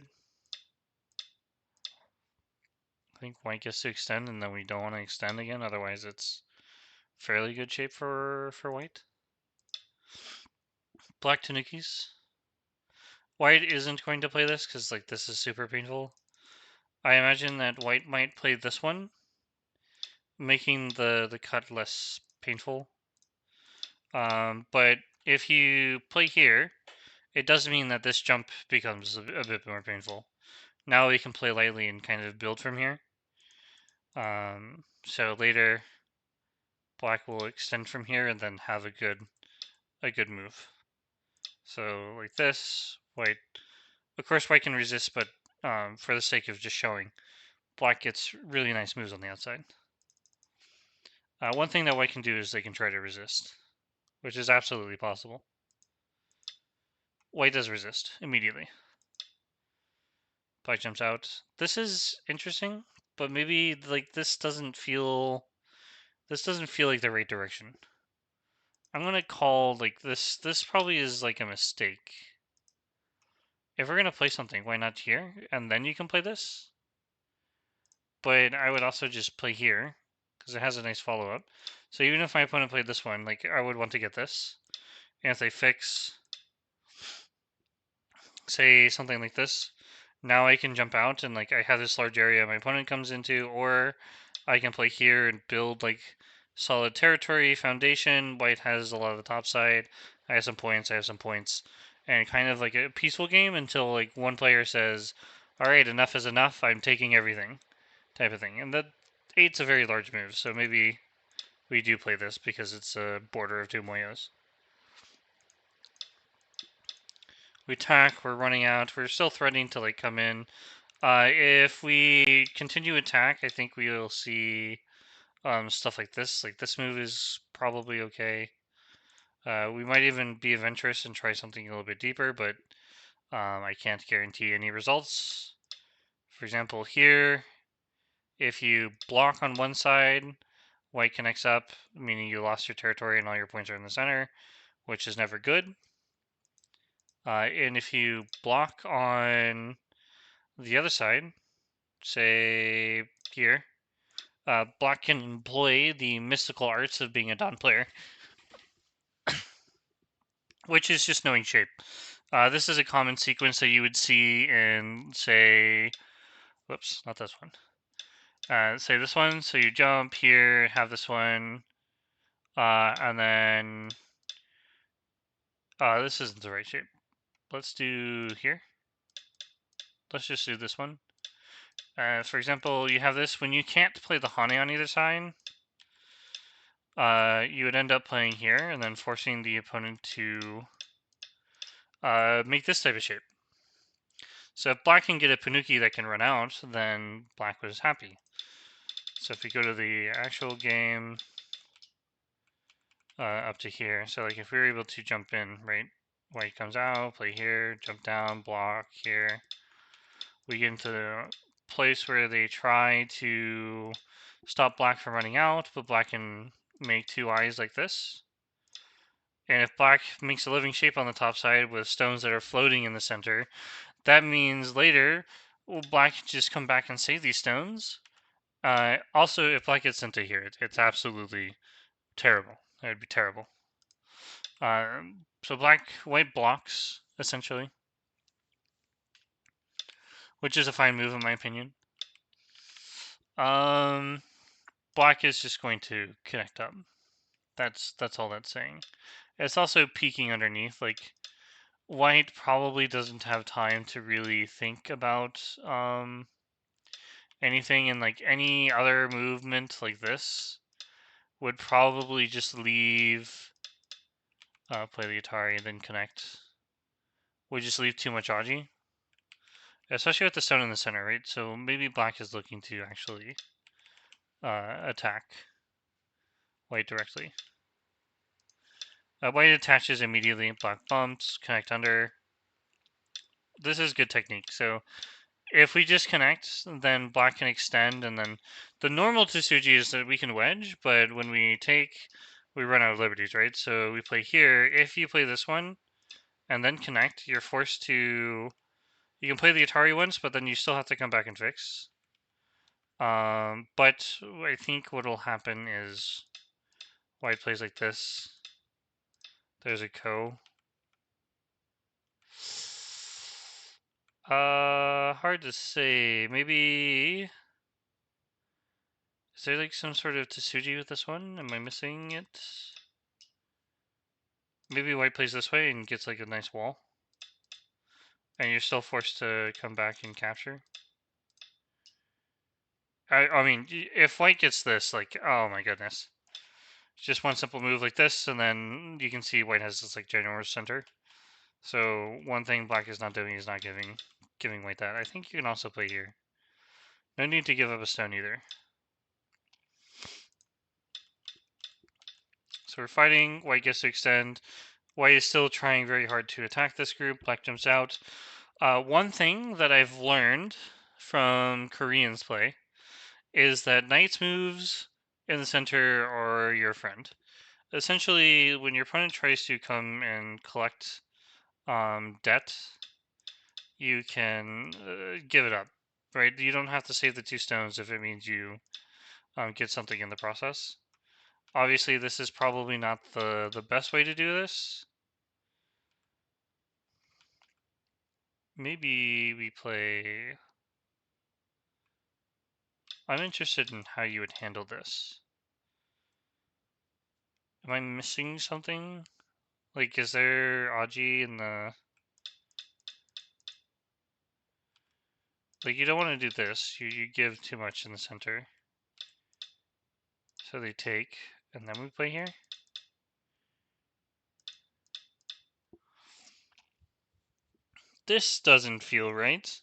I think white gets to extend, and then we don't want to extend again. Otherwise, it's fairly good shape for white. Black Tanukis. White isn't going to play this because like this is super painful. I imagine that white might play this one, making the cut less painful. But if you play here, it does mean that this jump becomes a bit more painful. Now we can play lightly and kind of build from here. So later, black will extend from here and then have a good move. So like this, white. Of course, white can resist, but for the sake of just showing, black gets really nice moves on the outside. One thing that white can do is they can try to resist, which is absolutely possible. White does resist immediately. Black jumps out. This is interesting, but maybe like this doesn't feel like the right direction. I'm gonna call like this. This probably is like a mistake. If we're gonna play something, why not here? And then you can play this. But I would also just play here because it has a nice follow-up. So even if my opponent played this one, like I would want to get this. And if they fix, say something like this, now I can jump out and like I have this large area my opponent comes into, or I can play here and build like solid territory, foundation. White has a lot of the top side. I have some points, and kind of like a peaceful game until like one player says, all right, enough is enough, I'm taking everything, type of thing. And that 8's a very large move, so maybe we do play this because it's a border of two Moyos. We attack, we're running out, we're still threatening to like come in. If we continue attack, I think we will see stuff like this. Like this move is probably okay. We might even be adventurous and try something a little bit deeper, but I can't guarantee any results. For example, here, if you block on one side, white connects up, meaning you lost your territory and all your points are in the center, which is never good. And if you block on the other side, say here, black can employ the mystical arts of being a Dawn player, which is just knowing shape. This is a common sequence that you would see in, say, whoops, not this one. Say this one, so you jump here, have this one, and then, this isn't the right shape. Let's do here. Let's just do this one. For example, you have this, when you can't play the Hane on either side, you would end up playing here and then forcing the opponent to make this type of shape. So if black can get a Panuki that can run out, then black was happy. So if we go to the actual game, up to here, so like if we were able to jump in, right, white comes out, play here, jump down, block here, we get into the place where they try to stop black from running out, but black can make two eyes like this. And if black makes a living shape on the top side with stones that are floating in the center, that means later, well, black can just come back and save these stones. Also, if black gets into here, it's absolutely terrible. It would be terrible. So white blocks, essentially, which is a fine move in my opinion. Black is just going to connect up. That's all that's saying. It's also peeking underneath. Like white probably doesn't have time to really think about anything, and like any other movement like this would probably just leave play the Atari, then connect. Would just leave too much Aji. Especially with the stone in the center, right? So maybe black is looking to actually attack white directly. White attaches immediately, black bumps, connect under. This is good technique. So if we just connect, then black can extend, and then the normal Tsuji is that we can wedge, but when we take, we run out of liberties, right? So we play here. If you play this one and then connect, you're forced to. You can play the Atari once, but then you still have to come back and fix. But I think what will happen is white plays like this. There's a ko. Hard to say. Maybe is there like some sort of Tsuji with this one? Am I missing it? Maybe white plays this way and gets like a nice wall. And you're still forced to come back and capture. I mean, if white gets this, like, oh my goodness. Just one simple move like this, and then you can see white has this like ginormous center. So one thing black is not doing is not giving white that. I think you can also play here. No need to give up a stone either. So we're fighting, white gets to extend. White is still trying very hard to attack this group. Black jumps out. One thing that I've learned from Koreans play is that knight's moves in the center are your friend. Essentially, when your opponent tries to come and collect debt, you can give it up, right? You don't have to save the 2 stones if it means you get something in the process. Obviously, this is probably not the best way to do this. Maybe we play... I'm interested in how you would handle this. Am I missing something? Like, is there Aji in the... Like, you don't want to do this. You give too much in the center. So they take, and then we play here? This doesn't feel right.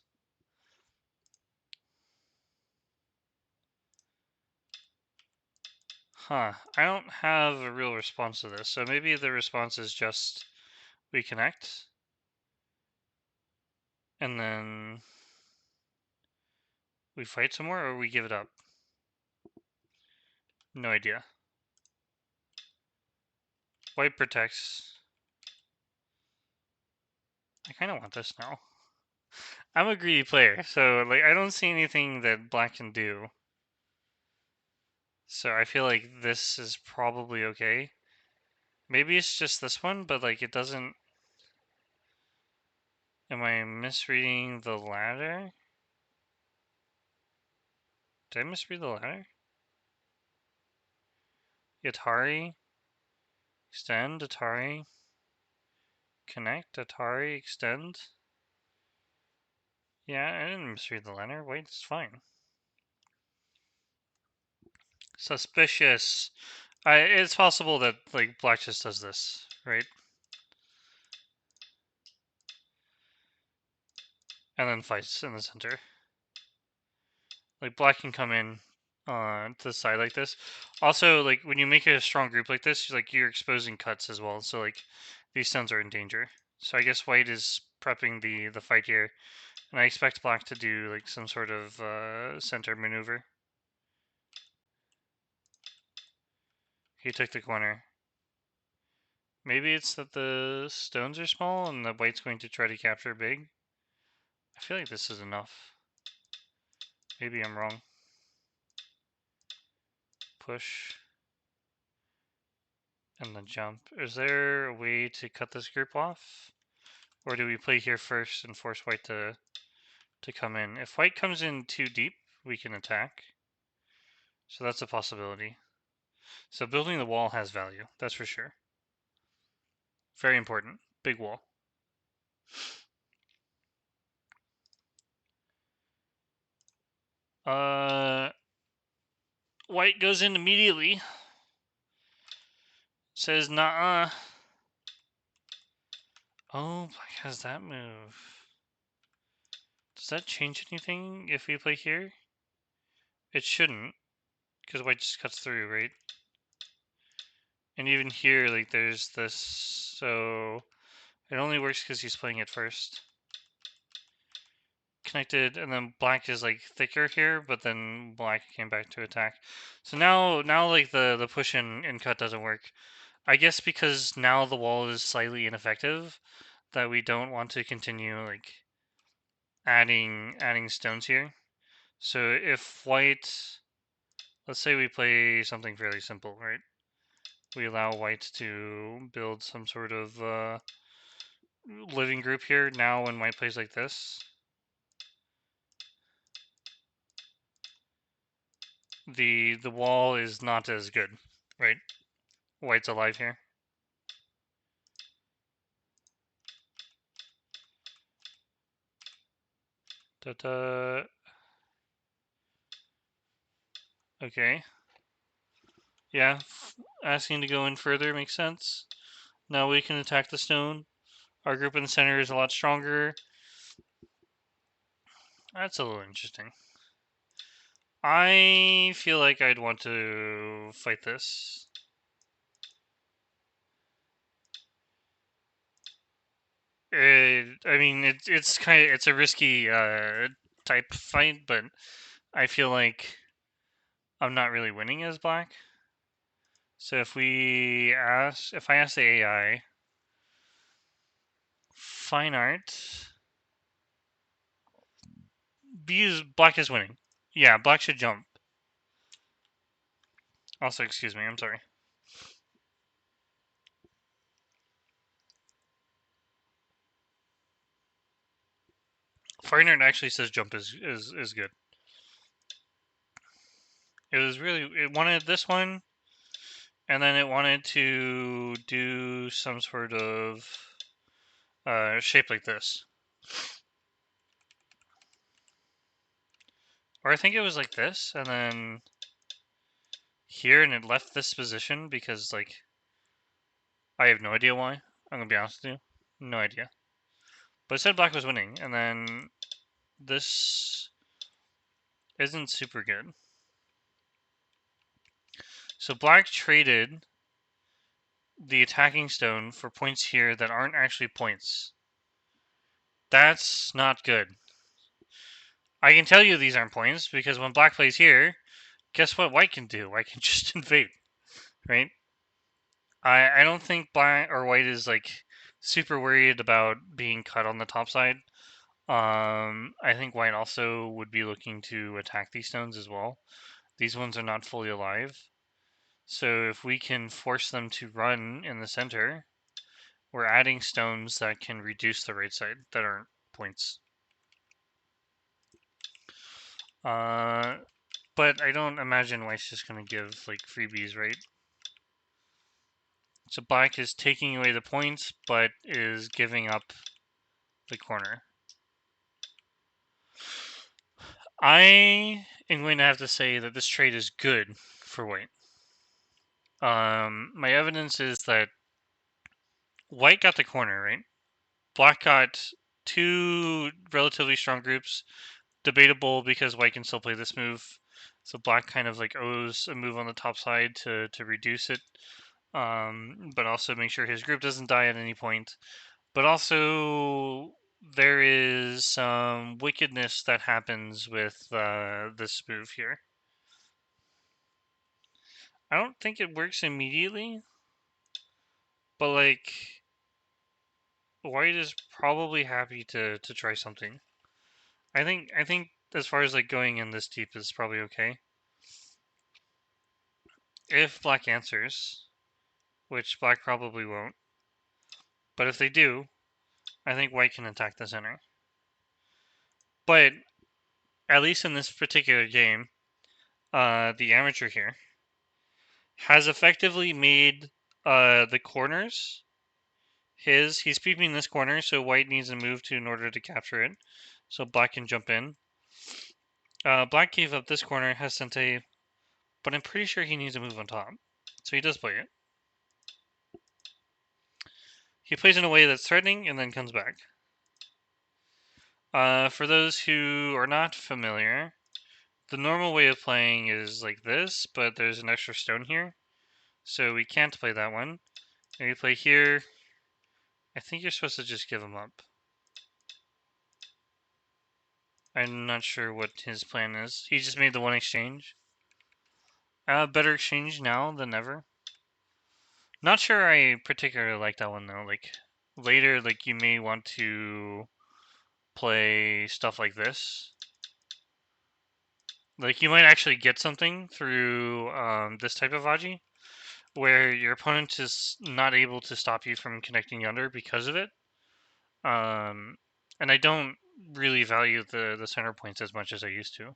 Huh. I don't have a real response to this, so maybe the response is just we connect. And then we fight some more, or we give it up? No idea. White protects. I kind of want this now. I'm a greedy player, so like I don't see anything that black can do. So I feel like this is probably okay. Maybe it's just this one, but like it doesn't... Am I misreading the ladder? Did I misread the ladder? Atari. Extend, Atari. Connect, Atari, extend. Yeah, I didn't misread the ladder. Wait, it's fine. Suspicious. It's possible that like black just does this, right? And then fights in the center. Like black can come in to the side like this. Also, like when you make a strong group like this, like you're exposing cuts as well. So like these stones are in danger. So I guess white is prepping the fight here, and I expect black to do like some sort of center maneuver. He took the corner. Maybe it's that the stones are small and the white's going to try to capture big. I feel like this is enough. Maybe I'm wrong. Push. And then jump. Is there a way to cut this group off? Or do we play here first and force white to come in? If white comes in too deep, we can attack. So that's a possibility. So building the wall has value, that's for sure. Very important. Big wall. White goes in immediately. Says nah. Oh, black has that move. Does that change anything if we play here? It shouldn't, because white just cuts through, right? And even here, like, there's this, so it only works because he's playing it first. Connected, and then black is like thicker here, but then black came back to attack. So now like the push and cut doesn't work. I guess because now the wall is slightly ineffective, that we don't want to continue like adding stones here. So if white, let's say we play something fairly simple, right? We allow white to build some sort of living group here. Now when white plays like this, the wall is not as good, right? White's alive here. Da-da. Okay. Yeah, asking to go in further makes sense. Now we can attack the stone. Our group in the center is a lot stronger. That's a little interesting. I feel like I'd want to fight this. I mean, it's kind of it's a risky type fight, but I feel like I'm not really winning as black. So if I ask the AI, fine art, black is winning. Yeah, black should jump. Also, excuse me, I'm sorry. Fine art actually says jump is good. It wanted this one, and then it wanted to do some sort of shape like this. Or I think it was like this, and then here, and it left this position because, like, I have no idea why. I'm gonna be honest with you. No idea. But it said black was winning, and then this isn't super good. So black traded the attacking stone for points here that aren't actually points. That's not good. I can tell you these aren't points because when black plays here, guess what white can do? White can just invade, right? I don't think black or white is like super worried about being cut on the top side. I think white also would be looking to attack these stones as well. These ones are not fully alive. So if we can force them to run in the center, we're adding stones that can reduce the right side that aren't points. But I don't imagine white's just going to give like freebies, right? So black is taking away the points, but is giving up the corner. I am going to have to say that this trade is good for white. My evidence is that white got the corner, right? Black got two relatively strong groups. Debatable because white can still play this move. So black kind of like owes a move on the top side to reduce it. But also make sure his group doesn't die at any point. But also there is some wickedness that happens with this move here. I don't think it works immediately, but like white is probably happy to try something. I think as far as like going in this deep is probably okay. If black answers, which black probably won't, but if they do, I think white can attack the center. But at least in this particular game, the amateur here has effectively made the corners he's peeping this corner, so white needs to move to in order to capture it. So black can jump in. Black gave up this corner, has Sente, but I'm pretty sure he needs to move on top. So he does play it. He plays in a way that's threatening and then comes back. For those who are not familiar, the normal way of playing is like this, but there's an extra stone here. So we can't play that one. And we play here. I think you're supposed to just give him up. I'm not sure what his plan is. He just made the one exchange. Better exchange now than ever. Not sure I particularly like that one though. Like later, like you may want to play stuff like this. Like you might actually get something through this type of Aji, where your opponent is not able to stop you from connecting under because of it. And I don't really value the center points as much as I used to.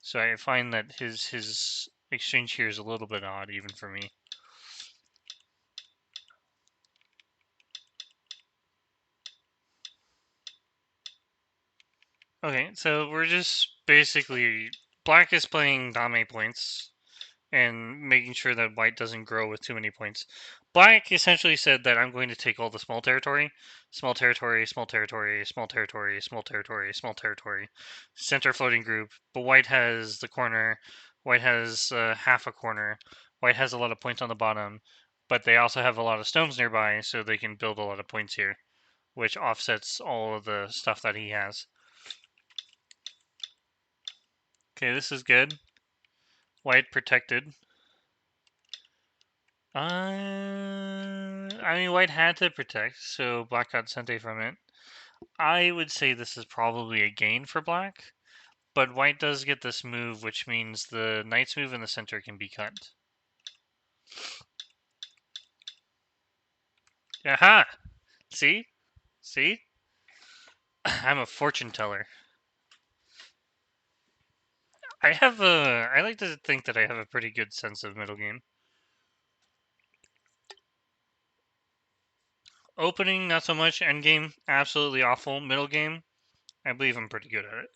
So I find that his exchange here is a little bit odd, even for me. Okay, so we're just basically black is playing Dame points and making sure that white doesn't grow with too many points. Black essentially said that I'm going to take all the small territory, small territory, small territory, small territory, small territory, small territory, center floating group. But white has the corner. White has half a corner. White has a lot of points on the bottom, but they also have a lot of stones nearby, so they can build a lot of points here, which offsets all of the stuff that he has. Okay, this is good. White protected. I mean, white had to protect, so black got Sente from it. I would say this is probably a gain for black, but white does get this move, which means the knight's move in the center can be cut. Aha! See? See? I'm a fortune teller. I like to think that I have a pretty good sense of middle game. Opening, not so much. End game, absolutely awful. Middle game, I believe I'm pretty good at it.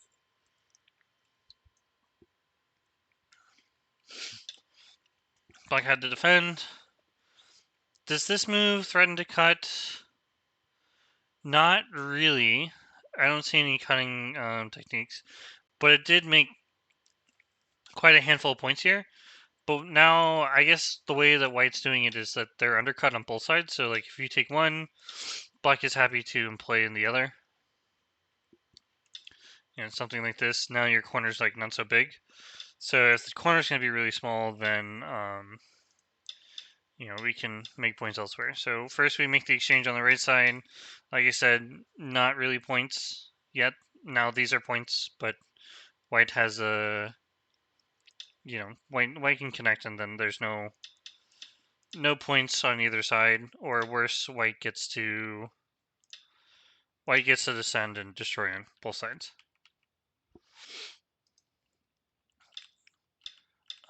Black had to defend. Does this move threaten to cut? Not really. I don't see any cutting techniques, but it did make quite a handful of points here. But now, I guess the way that white's doing it is that they're undercut on both sides. So, like, if you take one, black is happy to play in the other. You know, something like this. Now your corner's, like, not so big. So if the corner's going to be really small, then, you know, we can make points elsewhere. So first we make the exchange on the right side. Like I said, not really points yet. Now these are points, but white has a, you know, white can connect, and then there's no points on either side, or worse, white gets to descend and destroy on both sides.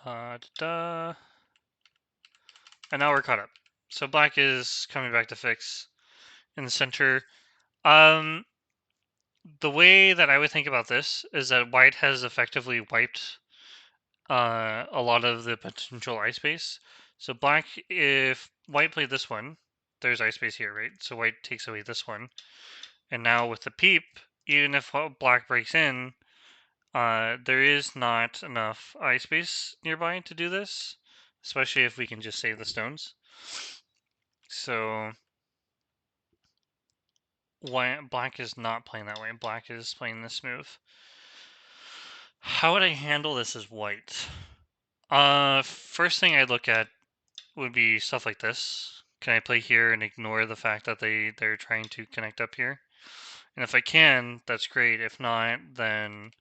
And now we're caught up. So black is coming back to fix in the center. The way that I would think about this is that white has effectively wiped a lot of the potential ice space. So black, if white played this one, there's ice space here, right? So white takes away this one. And now with the peep, even if black breaks in, there is not enough ice space nearby to do this, especially if we can just save the stones. So black is not playing that way. Black is playing this move. How would I handle this as white? First thing I'd look at would be stuff like this. Can I play here and ignore the fact that they're trying to connect up here? And if I can, that's great. If not, then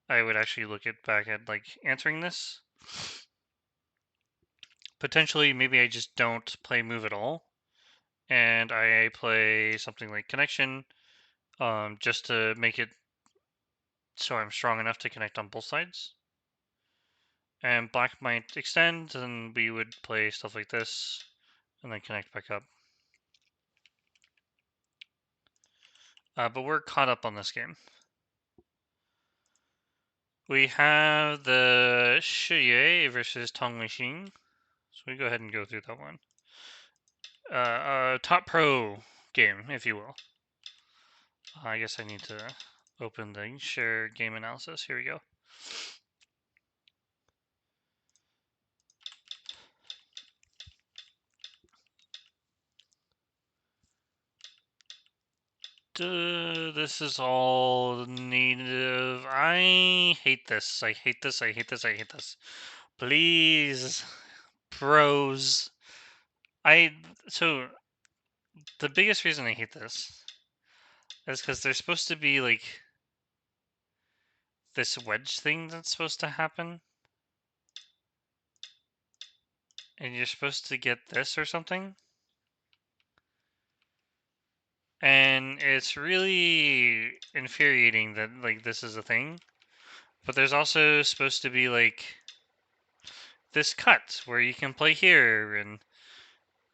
I would actually look back at like answering this. Potentially, maybe I just don't play move at all, and I play something like connection, just to make it so I'm strong enough to connect on both sides. And black might extend, and we would play stuff like this, and then connect back up. But we're caught up on this game. We have the Shiyue versus Tong Weixing. So we go ahead and go through that one. Top pro game, if you will. I guess I need to open the share game analysis. Here we go. This is all native. I hate this. I hate this. I hate this. I hate this. Please, pros. So the biggest reason I hate this is because there's supposed to be like this wedge thing that's supposed to happen, and you're supposed to get this or something. And it's really infuriating that like this is a thing. But there's also supposed to be like this cut where you can play here, and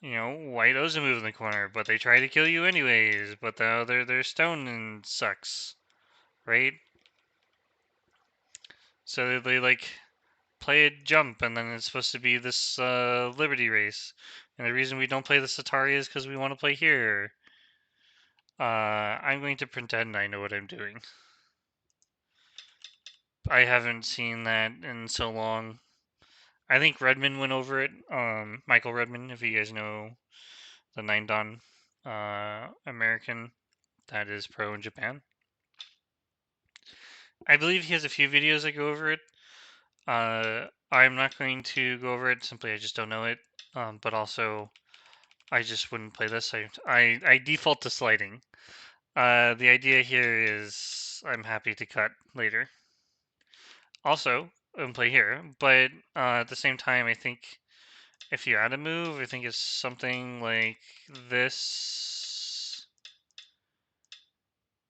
white Ozu in the corner, but they try to kill you anyways. But the other stone and sucks, right? So they like play a jump, and then it's supposed to be this Liberty race. And the reason we don't play the Satari is because we want to play here. I'm going to pretend I know what I'm doing. I haven't seen that in so long. I think Redmond went over it. Michael Redmond, if you guys know the Nine Dan American that is pro in Japan. I believe he has a few videos that go over it. I'm not going to go over it, simply I just don't know it. But also, I just wouldn't play this. I default to sliding. The idea here is I'm happy to cut later. Also, and play here, but at the same time, I think if you add a move, I think it's something like this.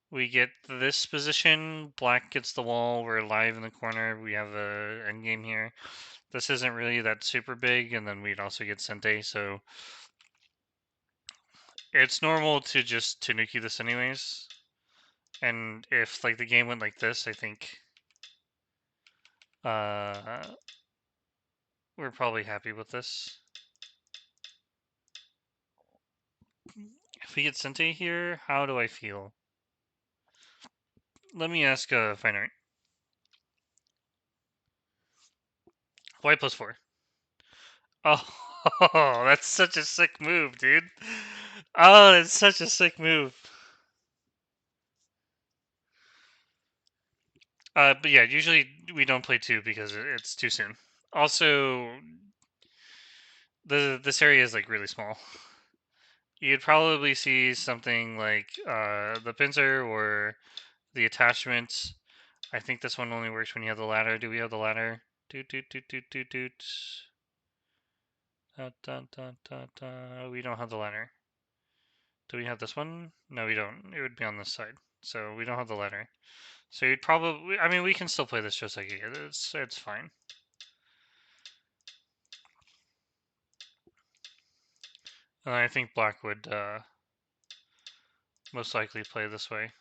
We get this position, black gets the wall, we're alive in the corner, we have a endgame here. This isn't really that super big, and then we'd also get Sente, so it's normal to just Tanuki this anyways. And if like the game went like this, I think we're probably happy with this. If we get Sente here, how do I feel? Let me ask Fine Art. White +4. Oh, that's such a sick move, dude. Oh, that's such a sick move. But yeah, usually we don't play 2 because it's too soon. Also, this area is like really small. You'd probably see something like the pincer or the attachment. I think this one only works when you have the ladder. Do we have the ladder? Doot doot doot doot doot doot. We don't have the ladder. Do we have this one? No, we don't. It would be on this side. So we don't have the ladder. So you'd probably, I mean, we can still play this just like it is. It's fine. And I think black would most likely play this way.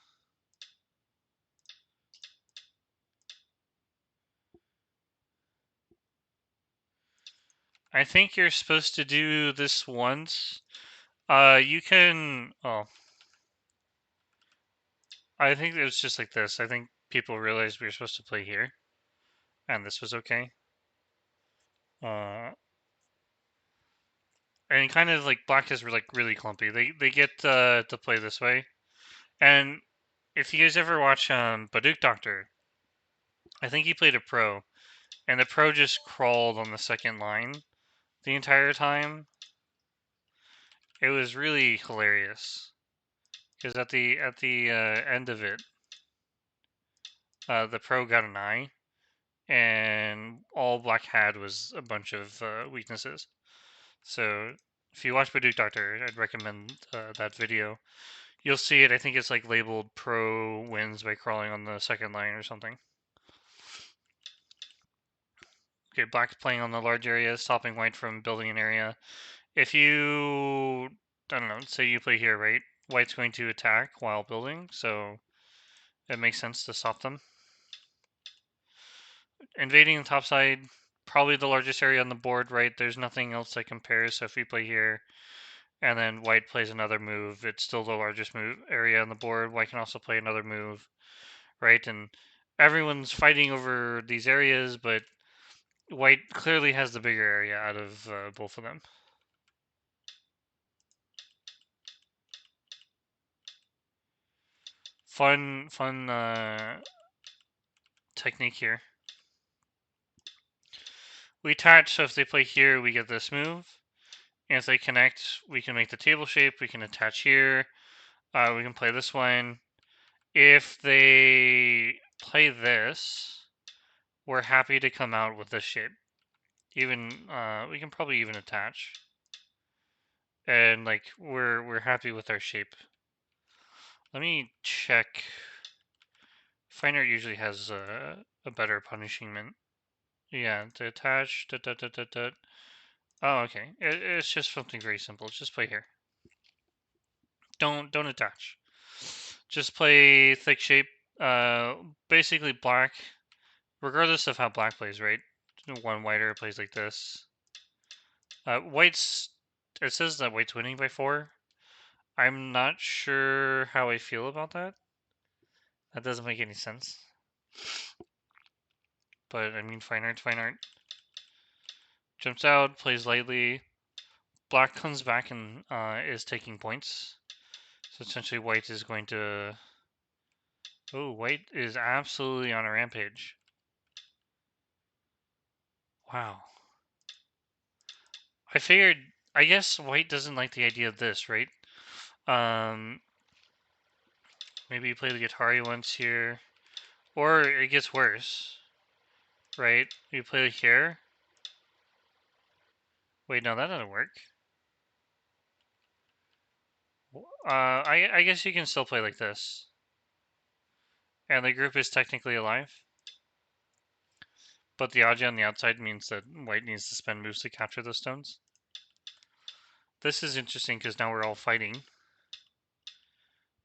I think you're supposed to do this once. You can, oh. I think it was just like this. I think people realized we were supposed to play here. And this was okay. And kind of like black is like really clumpy. They get to play this way. And if you guys ever watch Baduk Doctor, I think he played a pro. And the pro just crawled on the second line the entire time. It was really hilarious because at the end of it, the pro got an eye, and all black had was a bunch of weaknesses. So if you watch Baduk Doctor, I'd recommend that video. You'll see it. I think it's like labeled pro wins by crawling on the second line or something. Okay, black's playing on the large area, stopping white from building an area. If you, I don't know, say you play here, right? White's going to attack while building, so it makes sense to stop them. Invading the top side, probably the largest area on the board, right? There's nothing else that compares, so if we play here, and then white plays another move, it's still the largest move area on the board. White can also play another move, right? And everyone's fighting over these areas, but white clearly has the bigger area out of both of them. Fun technique here. We attach, so if they play here, we get this move. And if they connect, we can make the table shape. We can attach here. We can play this one. If they play this, we're happy to come out with this shape. Even we can probably even attach, and like we're happy with our shape. Let me check. Fine art usually has a better punishment. Yeah, to attach. Oh, okay. It's just something very simple. Just play here. Don't attach. Just play thick shape. Basically black. Regardless of how black plays, right? One whiter plays like this. White's. It says that white's winning by 4. I'm not sure how I feel about that. That doesn't make any sense. But I mean, fine art, fine art. Jumps out, plays lightly. Black comes back and is taking points. So essentially, white is going to. Oh, white is absolutely on a rampage. Wow. I figured. I guess white doesn't like the idea of this, right? Maybe you play the Atari once here. Or it gets worse, right? You play here. Wait, no, that doesn't work. I guess you can still play like this. And the group is technically alive. But the Aji on the outside means that white needs to spend moves to capture those stones. This is interesting because now we're all fighting.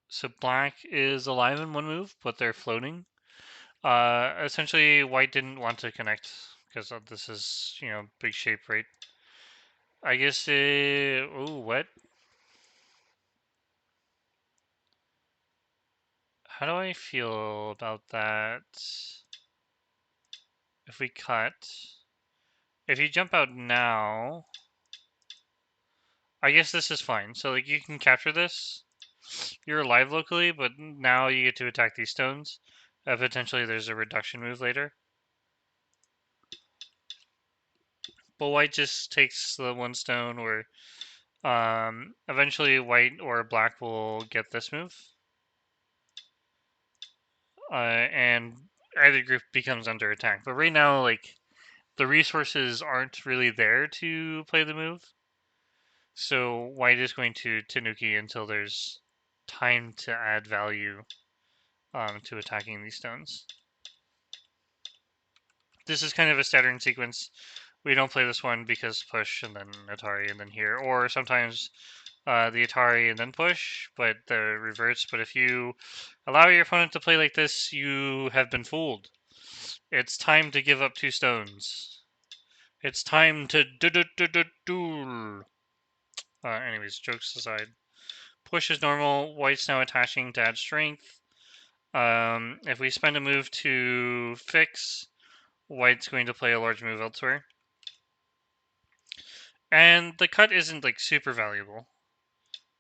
So black is alive in one move, but they're floating. Essentially, white didn't want to connect because this is, big shape, right? I guess, ooh, what? How do I feel about that? If we cut, if you jump out now, I guess this is fine. So like you can capture this. You're alive locally, but now you get to attack these stones. Potentially there's a reduction move later. But white just takes the one stone, or eventually white or black will get this move. And either group becomes under attack. But right now, like, the resources aren't really there to play the move. So white is going to Tanuki until there's time to add value to attacking these stones. This is kind of a Saturn sequence. We don't play this one because push and then Atari and then here. Or sometimes the Atari and then push, but the reverse. But if you allow your opponent to play like this, you have been fooled. It's time to give up 2 stones. It's time to duel. Anyways, jokes aside. Push is normal. White's now attaching to add strength. If we spend a move to fix, white's going to play a large move elsewhere. And the cut isn't like super valuable.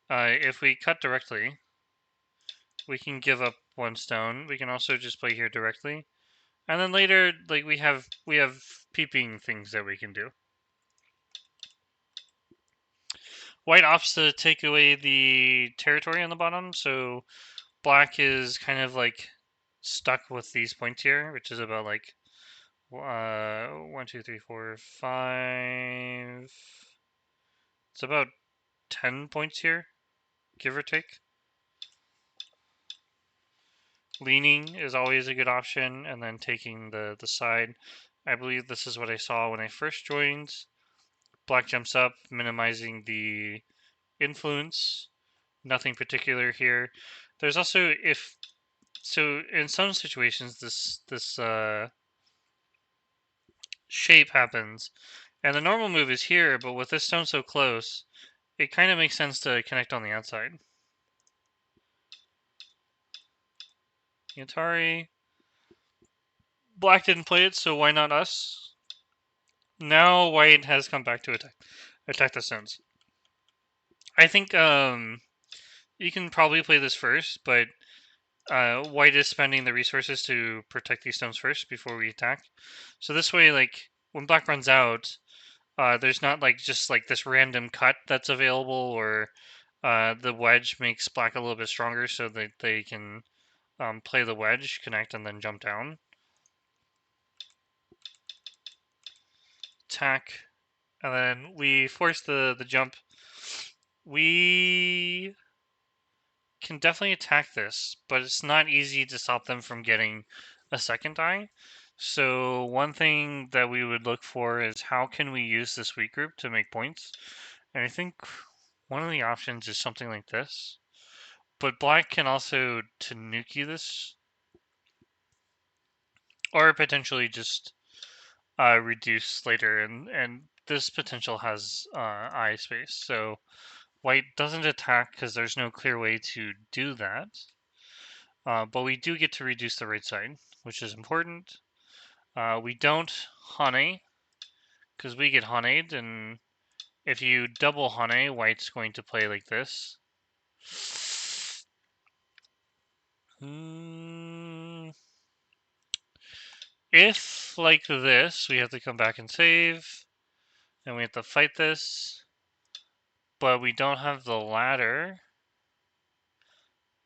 If we cut directly, we can give up 1 stone. We can also just play here directly. And then later, like we have peeping things that we can do. White opts to take away the territory on the bottom, so black is kind of like stuck with these points here, which is about like 1, 2, 3, 4, 5. It's about 10 points here, give or take. Leaning is always a good option, and then taking the side. I believe this is what I saw when I first joined. Black jumps up, minimizing the influence. Nothing particular here. There's also so in some situations this shape happens, and the normal move is here, but with this stone so close, it kind of makes sense to connect on the outside. Atari. Black didn't play it, so why not us? Now white has come back to attack the stones. I think you can probably play this first, but white is spending the resources to protect these stones first before we attack. So this way, like when black runs out, there's not like just like this random cut that's available, or the wedge makes black a little bit stronger so that they can play the wedge, connect, and then jump down. Attack, and then we force the jump. We can definitely attack this, but it's not easy to stop them from getting a second die. So one thing that we would look for is how can we use this weak group to make points? And I think one of the options is something like this. But black can also Tanuki this, or potentially just reduce later, and this potential has eye space. So white doesn't attack because there's no clear way to do that. But we do get to reduce the right side, which is important. We don't Hane, because we get Hane'd, and if you double Hane, white's going to play like this. If, like this, we have to come back and save, and we have to fight this, but we don't have the ladder.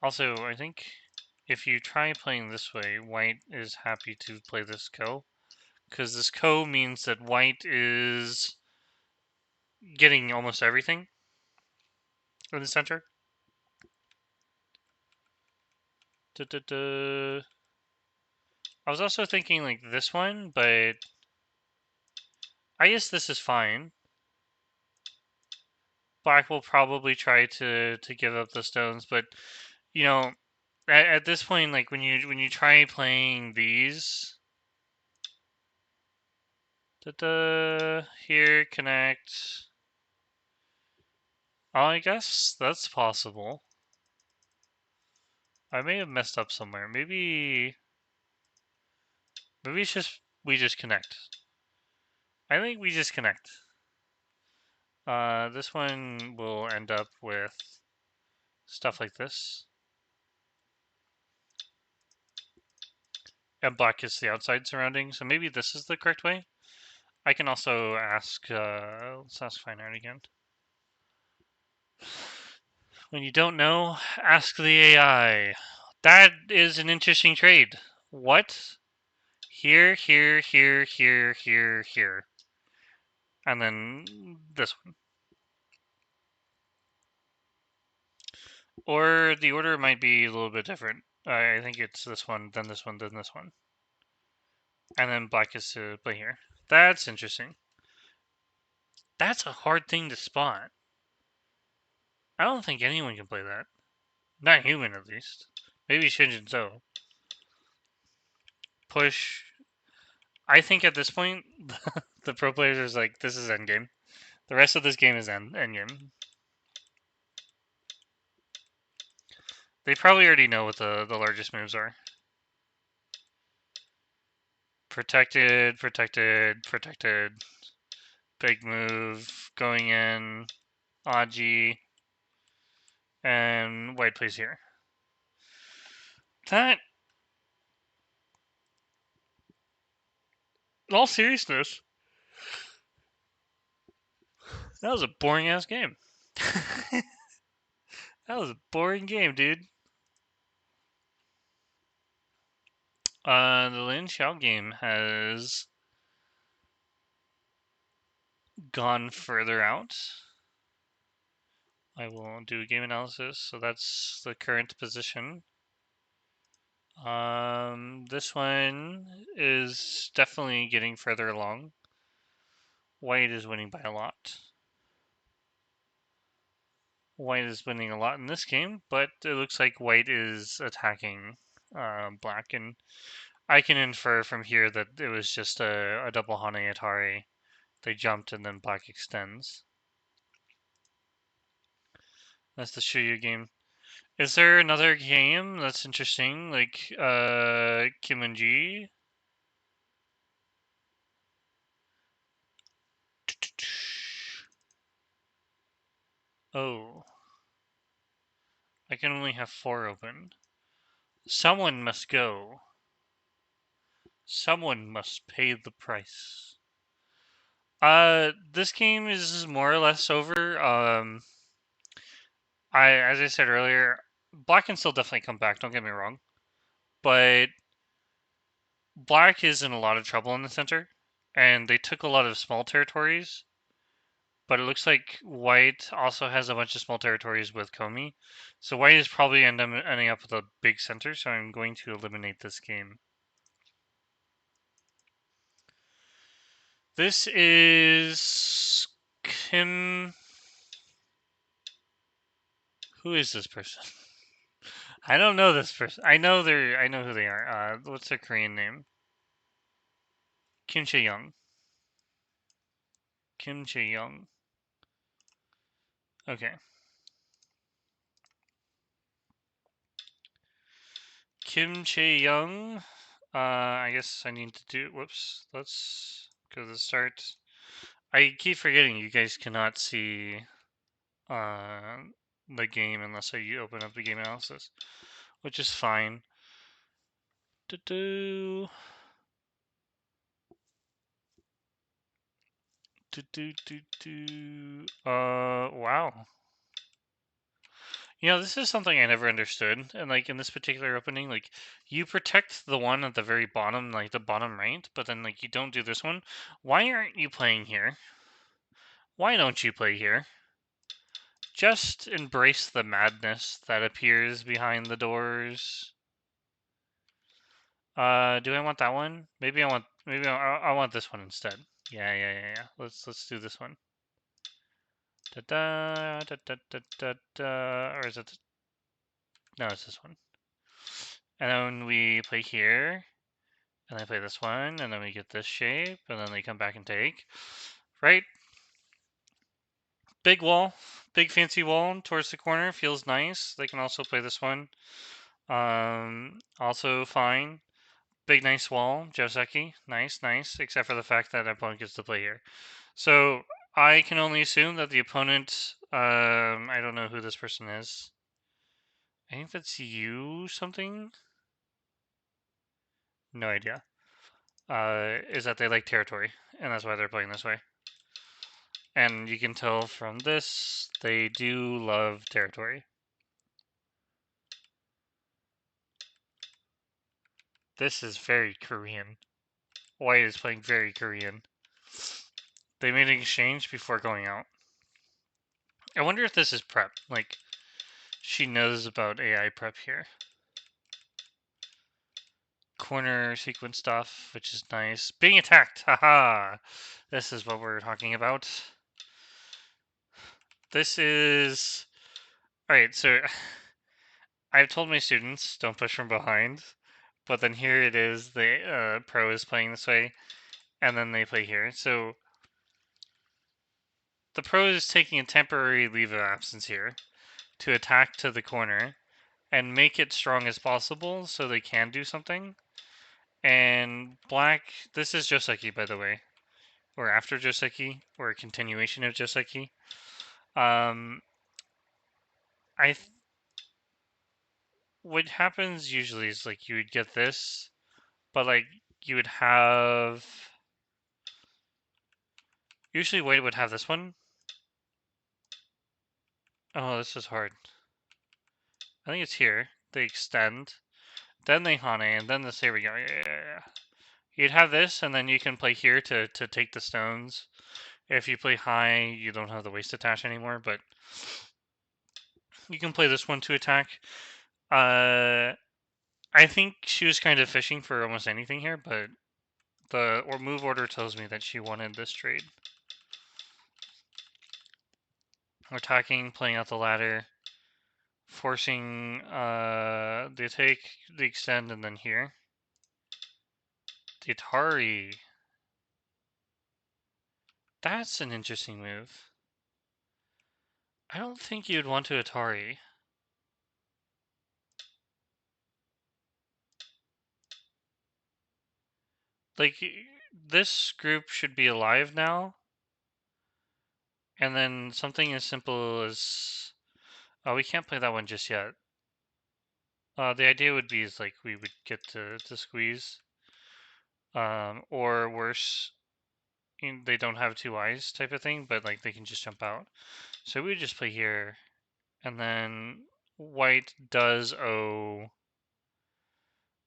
Also, I think if you try playing this way, white is happy to play this ko, because this ko means that white is getting almost everything in the center. I was also thinking like this one, but I guess this is fine. Black will probably try to give up the stones, but you know, at this point, like when you try playing these, here connect. Oh, I guess that's possible. I may have messed up somewhere. Maybe it's just we just connect. I think we just connect. This one will end up with stuff like this. And black is the outside surrounding, so maybe this is the correct way. I can also ask, let's ask Fine Art again. When you don't know, ask the AI. That is an interesting trade. What? Here, here, here, here, here, here. And then this one. Or the order might be a little bit different. I think it's this one, then this one, then this one. And then black is to play here. That's interesting. That's a hard thing to spot. I don't think anyone can play that. Not human, at least. Maybe Shinjin Zo. Push. I think at this point, the pro players is like, this is endgame. The rest of this game is endgame. They probably already know what the largest moves are. Protected, protected, protected. Big move, going in, Aji, and white plays here. That, in all seriousness, that was a boring ass game. That was a boring game, dude. The Lin Xiao game has gone further out. I will do a game analysis. So that's the current position. This one is definitely getting further along. White is winning by a lot. White is winning a lot in this game, but it looks like white is attacking black, and I can infer from here that it was just a double Hane Atari. They jumped and then black extends. That's the Shuyu game. Is there another game that's interesting, like Kimonji? Oh, I can only have 4 open. Someone must go. Someone must pay the price. This game is more or less over. As I said earlier, black can still definitely come back. Don't get me wrong, but black is in a lot of trouble in the center, and they took a lot of small territories. But it looks like white also has a bunch of small territories with Komi, so white is probably ending up with a big center. So I'm going to eliminate this game. This is Kim. Who is this person? I don't know this person. I know who they are. What's their Korean name? Kim Chae-young. Kim Chae-young. Okay. Kim Chae-young. I guess I need to do. Whoops. Let's go to the start. I keep forgetting you guys cannot see the game unless you open up the game analysis, which is fine. Wow. You know, this is something I never understood. And like in this particular opening, like you protect the one at the very bottom, like the bottom right, but then like you don't do this one. Why aren't you playing here? Why don't you play here? Just embrace the madness that appears behind the doors. Do I want that one? Maybe I want this one instead. Yeah. Let's do this one. Da da da da da da da. Or is it? No, it's this one. And then we play here, and then play this one, and then we get this shape, and then they come back and take. Right? Big wall, big fancy wall towards the corner, feels nice. They can also play this one. Also fine. Big nice wall, Joseki, nice, except for the fact that opponent gets to play here. So I can only assume that the opponent, I don't know who this person is. I think that's you something? No idea. Is that they like territory, and that's why they're playing this way. And you can tell from this, they do love territory. This is very Korean. White is playing very Korean. They made an exchange before going out. I wonder if this is prep. Like, she knows about AI prep here. Corner sequence stuff, which is nice. Being attacked! Haha! This is what we're talking about. This is... Alright, so... I've told my students, don't push from behind. But then here it is, the pro is playing this way. And then they play here. So... The pro is taking a temporary leave of absence here to attack to the corner and make it strong as possible so they can do something. And black, this is Joseki, by the way, or after Joseki, or a continuation of Joseki. What happens usually is like you would get this, but like you would have. Usually, white would have this one. Oh, this is hard. I think it's here. They extend, then they Hane, and then this. Here we go. Yeah. You'd have this, and then you can play here to take the stones. If you play high, you don't have the waste attach anymore, but you can play this one to attack. I think she was kind of fishing for almost anything here, but the move order tells me that she wanted this trade. We're attacking, playing out the ladder, forcing the take, the extend, and then here. The Atari. That's an interesting move. I don't think you'd want to Atari. Like, this group should be alive now. And then something as simple as... Oh, we can't play that one just yet. The idea would be is like we would get to squeeze. Or worse, they don't have two eyes type of thing, but like they can just jump out. So we would just play here. And then white does owe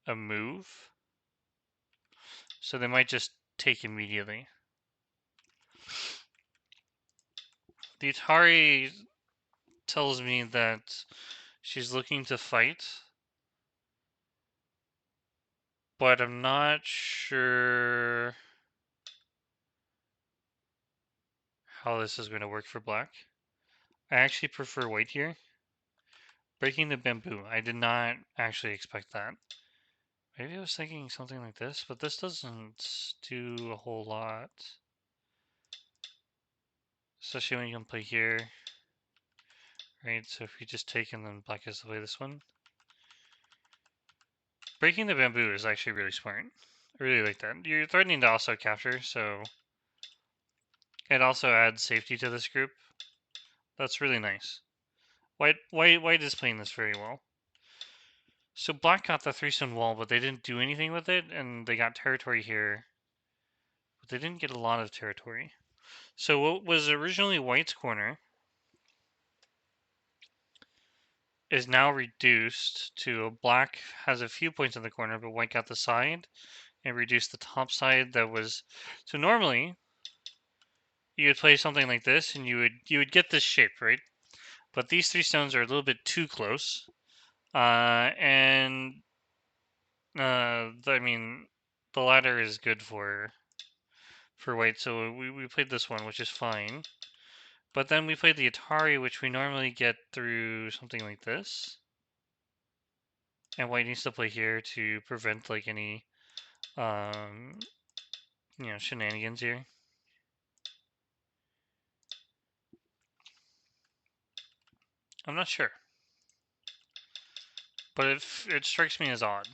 a move. So they might just take immediately. The Atari tells me that she's looking to fight, but I'm not sure how this is going to work for black. I actually prefer white here. Breaking the bamboo. I did not actually expect that. Maybe I was thinking something like this, but this doesn't do a whole lot. Especially when you can play here. Right, so if we just take and then black has to play this one. Breaking the bamboo is actually really smart. I really like that. You're threatening to also capture, so it also adds safety to this group. That's really nice. White is playing this very well. So black got the 3-stone wall, but they didn't do anything with it, and they got territory here. But they didn't get a lot of territory. So what was originally white's corner is now reduced to black has a few points in the corner, but white got the side and reduced the top side that was... So normally, you would play something like this, and you would get this shape, right? But these 3 stones are a little bit too close. And I mean, the ladder is good for white, so we played this one, which is fine. But then we played the Atari, which we normally get through something like this. And white needs to play here to prevent like any, shenanigans here. I'm not sure, but it strikes me as odd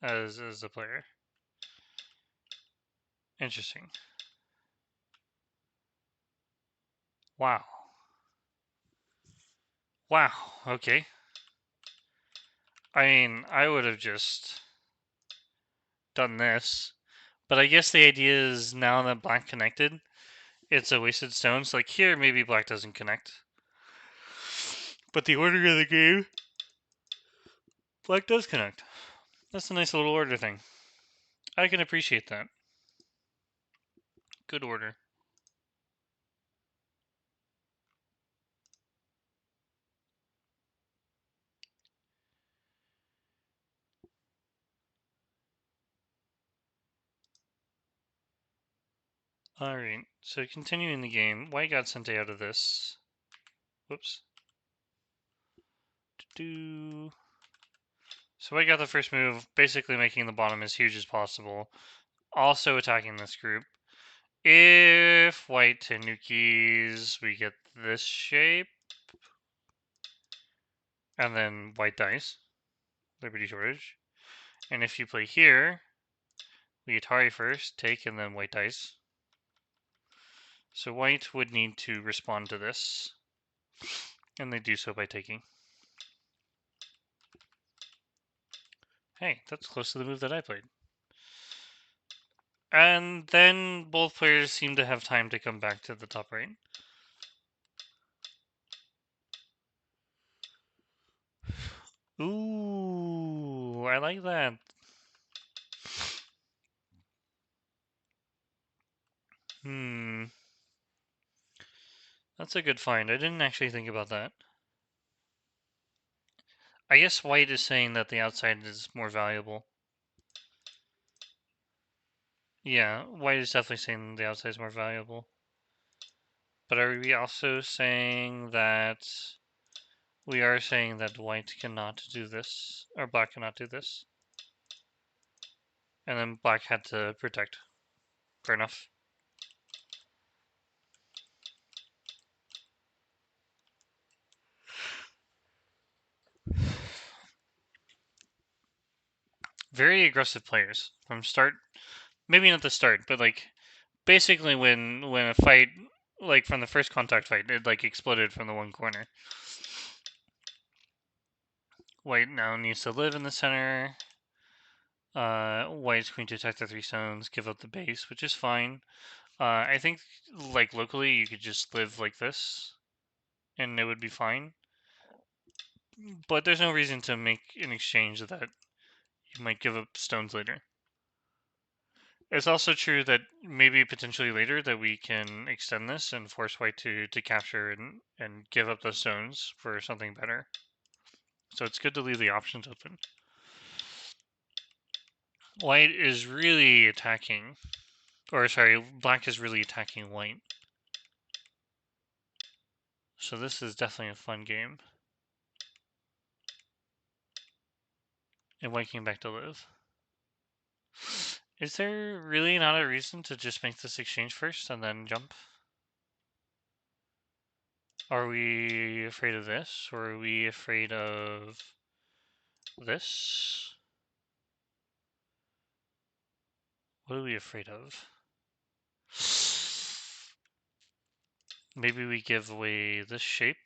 as a player. Interesting. Wow. Wow. Okay. I mean, I would have just done this, but I guess the idea is now that black connected, it's a wasted stone. So like here, maybe black doesn't connect. But the order of the game, black does connect. That's a nice little order thing. I can appreciate that. Good order. Alright, so continuing the game, white got sent out of this. Whoops. So white got the first move, basically making the bottom as huge as possible. Also attacking this group. If white tanukis, we get this shape. And then white dies. Liberty Shortage. And if you play here, we Atari first, take, and then white dies. So white would need to respond to this. And they do so by taking. Hey, that's close to the move that I played. And then both players seem to have time to come back to the top right. Ooh, I like that. That's a good find. I didn't actually think about that. I guess white is saying that the outside is more valuable. Yeah, white is definitely saying the outside is more valuable. But are we also saying that we are saying that white cannot do this, or black cannot do this? And then black had to protect. Fair enough. Very aggressive players from start. Maybe not the start, but like basically when a fight, like from the first contact fight, it like exploded from the one corner. White now needs to live in the center. White's going to attack the 3 stones, give up the base, which is fine. I think like locally you could just live like this, and it would be fine. But there's no reason to make an exchange that you might give up stones later. It's also true that maybe potentially later that we can extend this and force white to capture and give up those stones for something better. So it's good to leave the options open. White is really attacking, or sorry, black is really attacking white. So this is definitely a fun game. And white came back to live. Is there really not a reason to just make this exchange first and then jump? Are we afraid of this, or are we afraid of this? What are we afraid of? Maybe we give away this shape.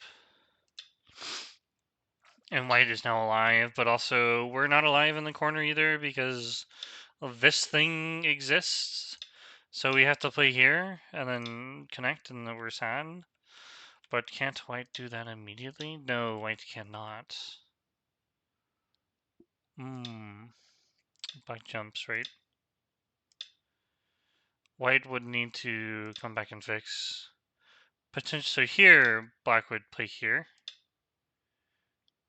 And white is now alive, but also we're not alive in the corner either because this thing exists. So we have to play here and then connect and then we're sad. But can't white do that immediately? No, white cannot. Black jumps, right? White would need to come back and fix. Potentially here, black would play here.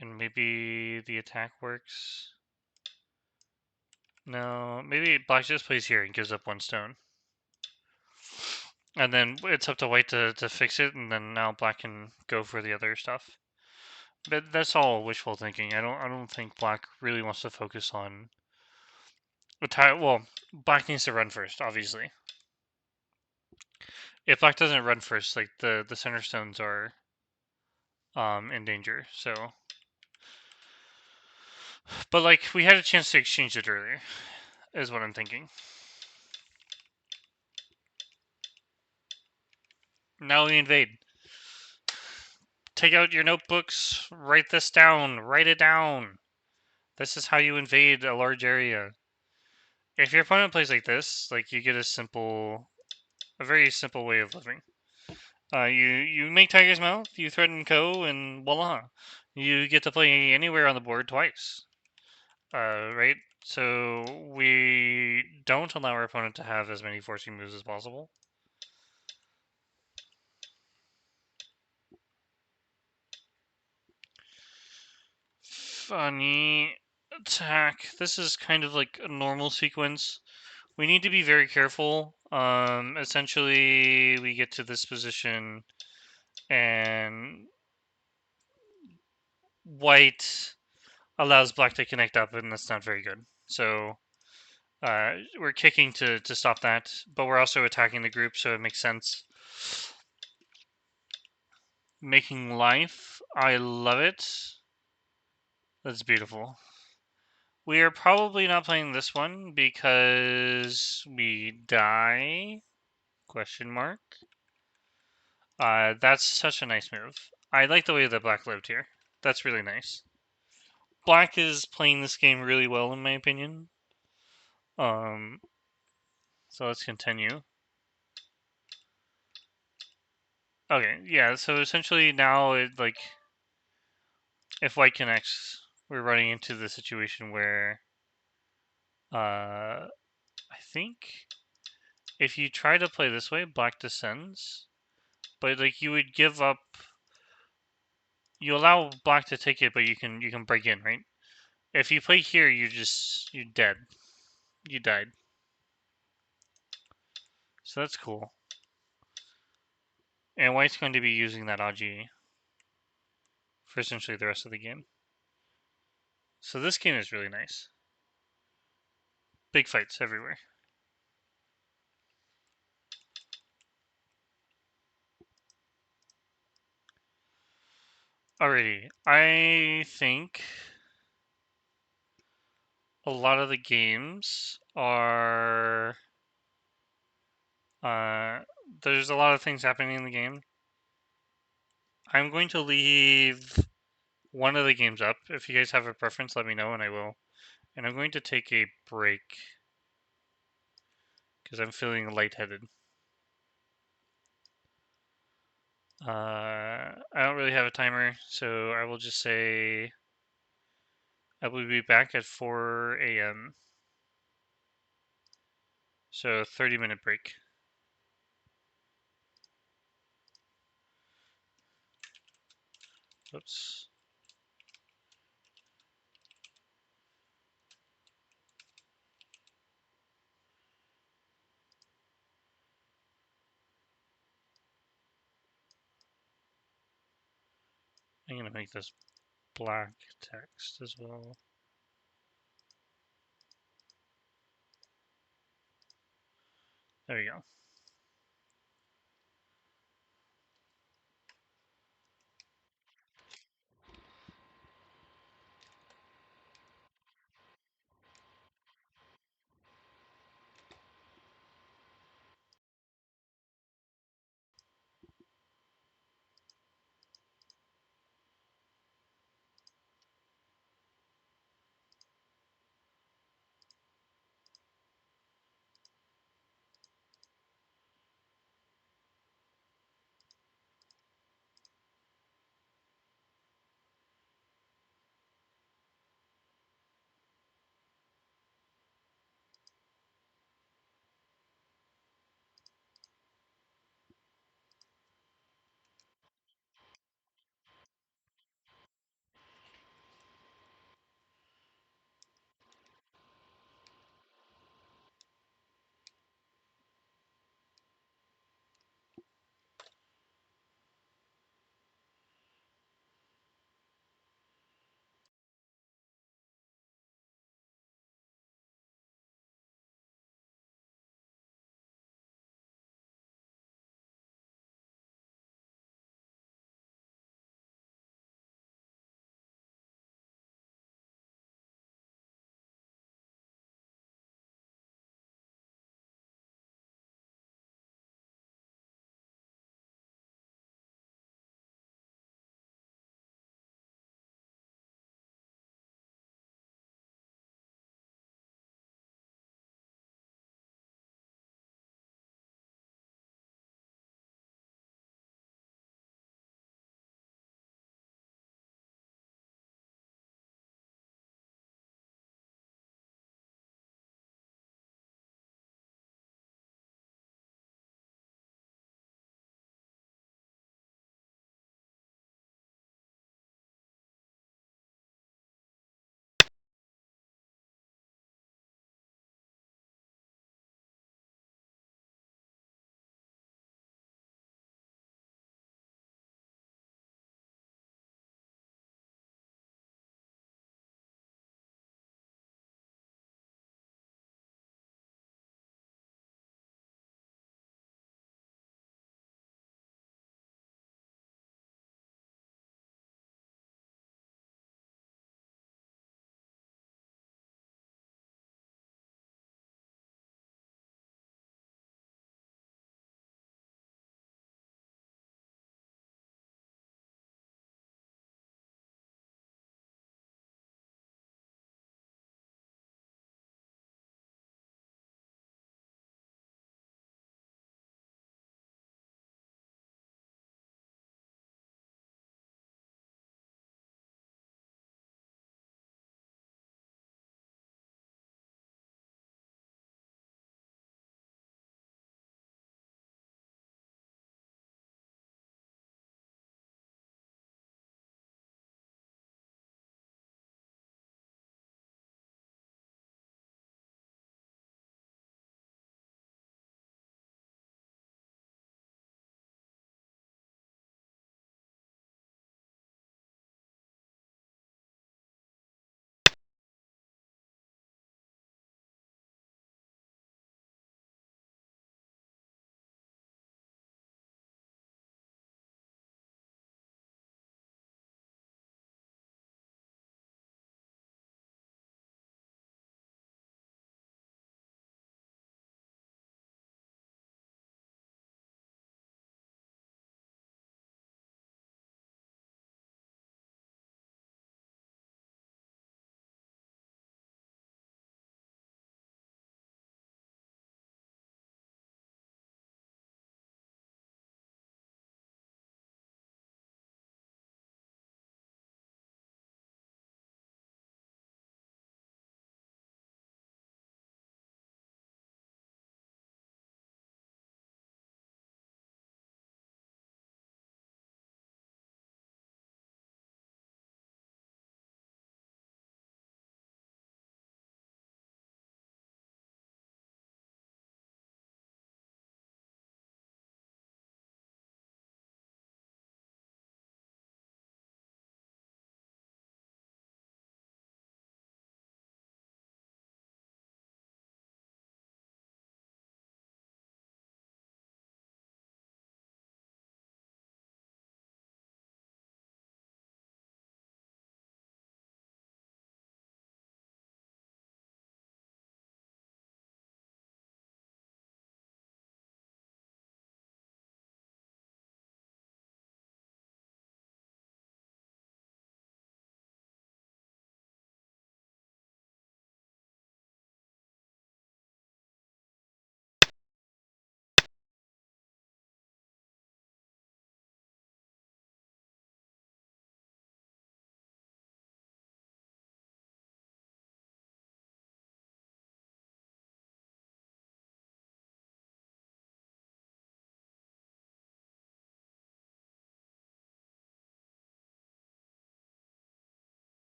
And maybe the attack works. No, maybe black just plays here and gives up 1 stone. And then it's up to white to fix it, and then now black can go for the other stuff. But that's all wishful thinking. I don't think black really wants to focus on attack. Well, black needs to run first, obviously. If black doesn't run first, like the center stones are in danger. So, but like we had a chance to exchange it earlier, is what I'm thinking. Now we invade. Take out your notebooks. Write this down. Write it down. This is how you invade a large area. If your opponent plays like this, like you get a very simple way of living. You make Tiger's Mouth, you threaten Ko, and voila, you get to play anywhere on the board twice. Right? So we don't allow our opponent to have as many forcing moves as possible. Funny attack. This is kind of like a normal sequence. We need to be very careful. Essentially, we get to this position, and white allows black to connect up, and that's not very good. So we're kicking to stop that, but we're also attacking the group, so it makes sense. Making life. I love it. That's beautiful. We are probably not playing this one because we die? Question mark. That's such a nice move. I like the way that black lived here. That's really nice. Black is playing this game really well, in my opinion. So let's continue. Okay, yeah. So essentially now it like if white connects, we're running into the situation where I think if you try to play this way, black descends, but like you would give up you allow black to take it, but you can break in, right? If you play here, you're dead. You died. So that's cool. And white's going to be using that AG for essentially the rest of the game. So this game is really nice. Big fights everywhere. Alrighty, I think a lot of the games are there's a lot of things happening in the game. I'm going to leave one of the games up. If you guys have a preference, let me know and I will. And I'm going to take a break because I'm feeling lightheaded. I don't really have a timer, so I will just say I will be back at 4 a.m. So 30-minute break. Oops. I'm going to make this black text as well. There we go.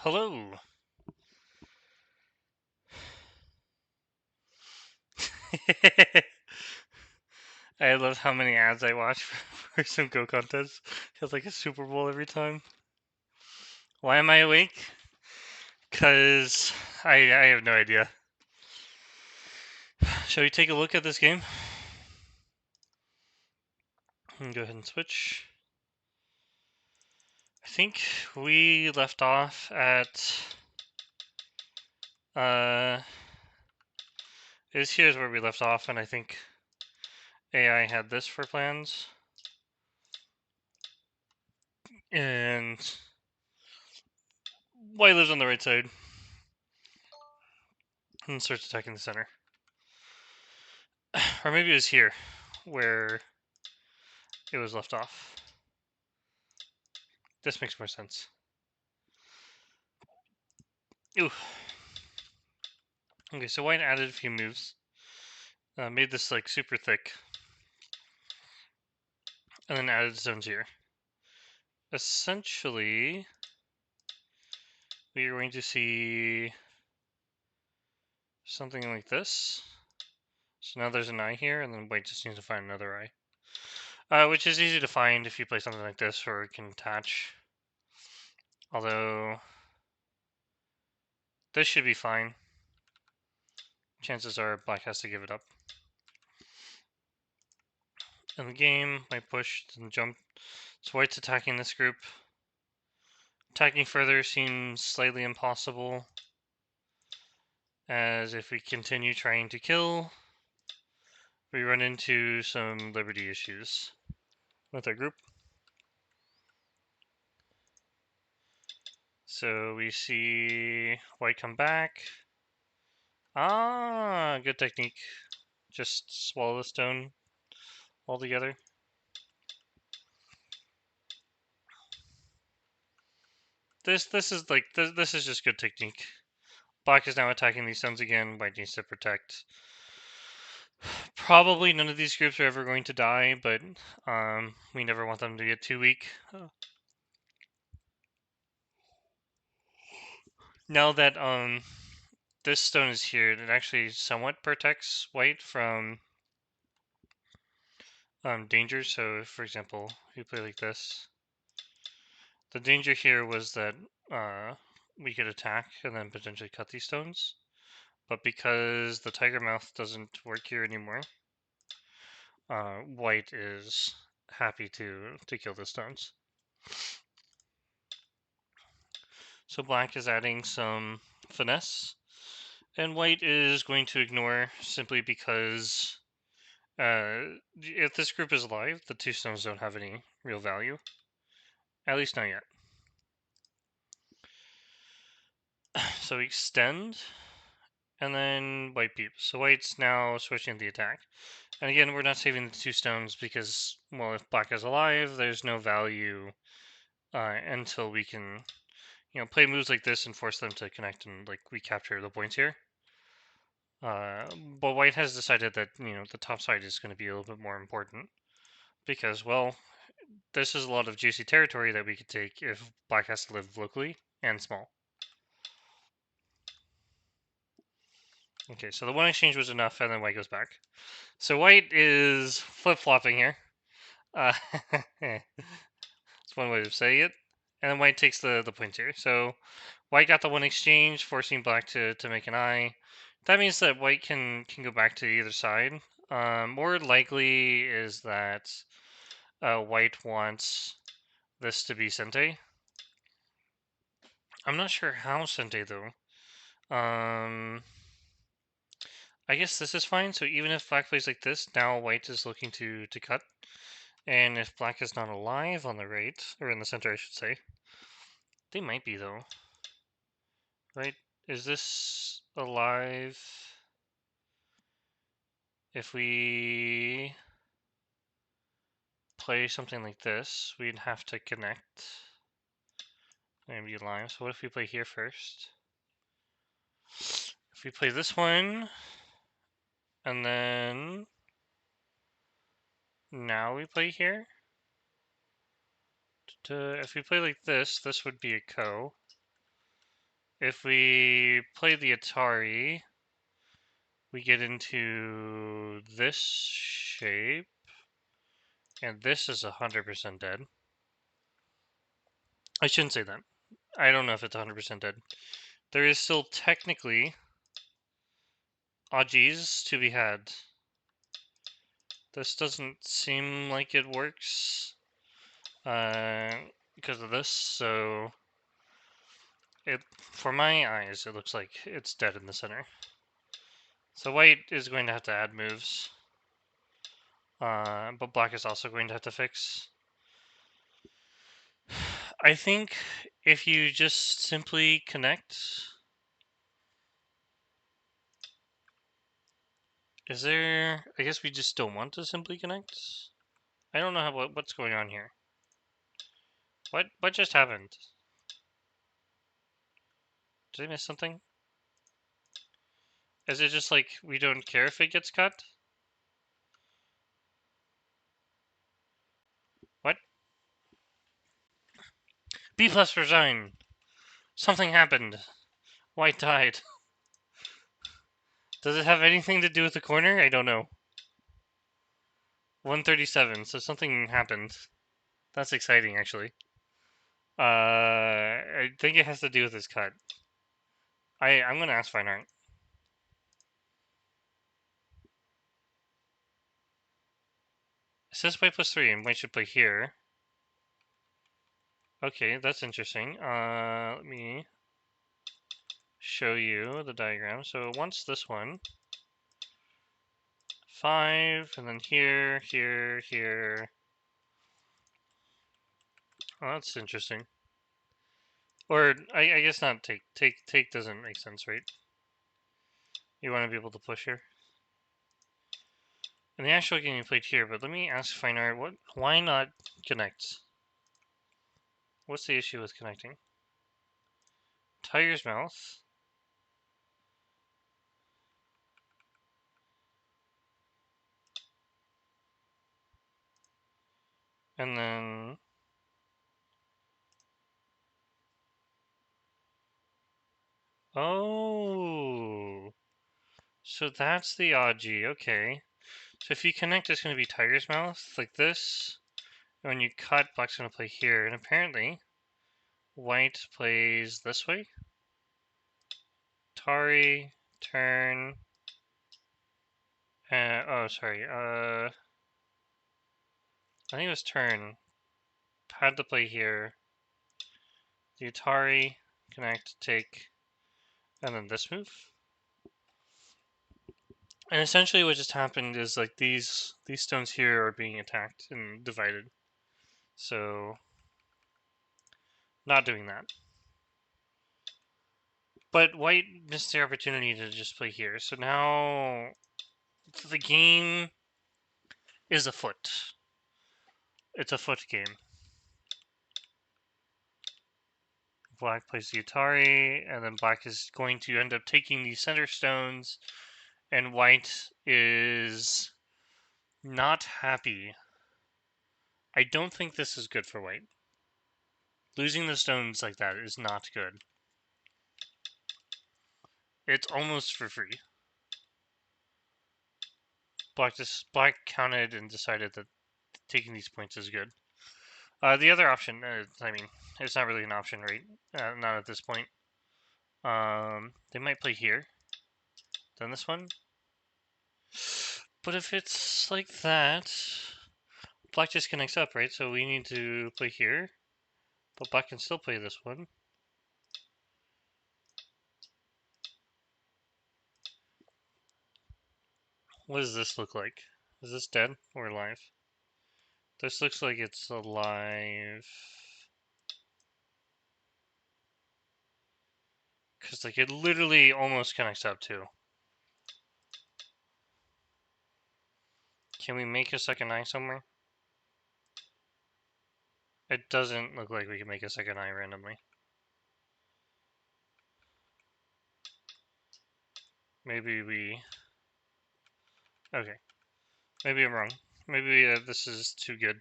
Hello. I love how many ads I watch for some Go contests. Feels like a Super Bowl every time. Why am I awake? Because I have no idea. Shall we take a look at this game? Go ahead and switch. I think we left off at here's where we left off, and I think AI had this for plans, and White lives on the right side and starts attacking the center. Or maybe it was here where it was left off. This makes more sense. Ooh. Okay, so White added a few moves. Made this like super thick. And then added zones here. Essentially, we are going to see something like this. So now there's an eye here, and then White just needs to find another eye. Which is easy to find if you play something like this, or it can attach. Although, this should be fine. Chances are Black has to give it up. In the game, White pushed and jumped. So White's attacking this group. Attacking further seems slightly impossible, as if we continue trying to kill, we run into some liberty issues with our group. So we see White come back. Ah, good technique. Just swallow the stone altogether. This is just good technique. Black is now attacking these stones again. White needs to protect. Probably none of these groups are ever going to die, but we never want them to get too weak. Now that this stone is here, it actually somewhat protects White from danger. So, for example, if you play like this, the danger here was that we could attack and then potentially cut these stones. But because the Tiger Mouth doesn't work here anymore, White is happy to kill the stones. So Black is adding some finesse, and White is going to ignore simply because if this group is alive, the two stones don't have any real value. At least not yet. So we extend, and then White beeps. So White's now switching the attack. And again, we're not saving the two stones because, well, if Black is alive, there's no value until we can, play moves like this and force them to connect and, like, recapture the points here. But White has decided that, the top side is going to be a little bit more important because, well, this is a lot of juicy territory that we could take if Black has to live locally and small. Okay, so the one exchange was enough, and then White goes back. So White is flip-flopping here. That's one way of saying it. And then White takes the points here. So White got the one exchange, forcing Black to make an eye. That means that White can go back to either side. More likely is that White wants this to be Sente. I'm not sure how Sente, though. I guess this is fine. So even if Black plays like this, now White is looking to cut. And if Black is not alive on the right, or in the center, I should say. They might be, though. Right? Is this alive? If we play something like this, we'd have to connect. Maybe alive. So what if we play here first? If we play this one, and then now we play here. If we play like this, this would be a ko. if we play the Atari, we get into this shape, and this is 100% dead. I shouldn't say that. I don't know if it's 100% dead. There is still technically Ajis to be had. This doesn't seem like it works because of this, so for my eyes, it looks like it's dead in the center. So white is going to have to add moves, but black is also going to have to fix. I think if you just simply connect, is there? I guess we just don't want to simply connect. I don't know what's going on here. What just happened? Did I miss something? Is it just like we don't care if it gets cut? What? B plus resign. Something happened. White died. Does it have anything to do with the corner? I don't know. 137. So something happened. That's exciting, actually. I think it has to do with this cut. I'm gonna ask Fine Art. It says white plus 3, and white should play here. Okay, that's interesting. Let me show you the diagram. So it wants this one. 5, and then here, here, here. Oh, that's interesting. Or, I guess not take. Take doesn't make sense, right? You want to be able to push here. And the actual game you played here, but let me ask Fine Art, why not connect? What's the issue with connecting? Tiger's Mouth. And then... Oh! So that's the Aji, okay. So if you connect, it's going to be Tiger's Mouth, like this. And when you cut, black's going to play here. And apparently, white plays this way. Tari, turn... oh, sorry. I think it was turn. Had to play here. The Atari, connect, take, and then this move. And essentially what just happened is like these stones here are being attacked and divided. So not doing that. But white missed the opportunity to just play here. So now the game is afoot. It's a foot game. Black plays the Atari, and then black is going to end up taking these center stones, and white is not happy. I don't think this is good for white. Losing the stones like that is not good. It's almost for free. Black counted and decided that taking these points is good. The other option, I mean, it's not really an option, right? Not at this point. They might play here. Then this one. But if it's like that, black just connects up, right? So we need to play here. But black can still play this one. What does this look like? Is this dead or alive? This looks like it's alive. Because like it literally almost connects up too. Can we make a second eye somewhere? It doesn't look like we can make a second eye randomly. Maybe we... Okay. Maybe I'm wrong. Maybe this is too good.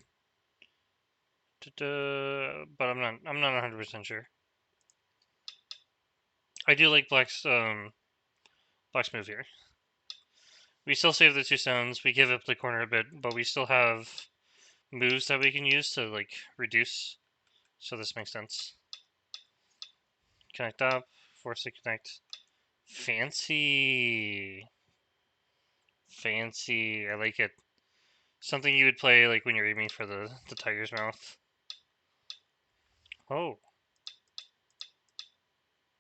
But I'm not 100% sure. I do like black's move here. We still save the 2 stones. We give up the corner a bit, but we still have moves that we can use to like reduce. So this makes sense. Connect up, force to connect. Fancy. Fancy. I like it. Something you would play like when you're aiming for the tiger's mouth. Oh.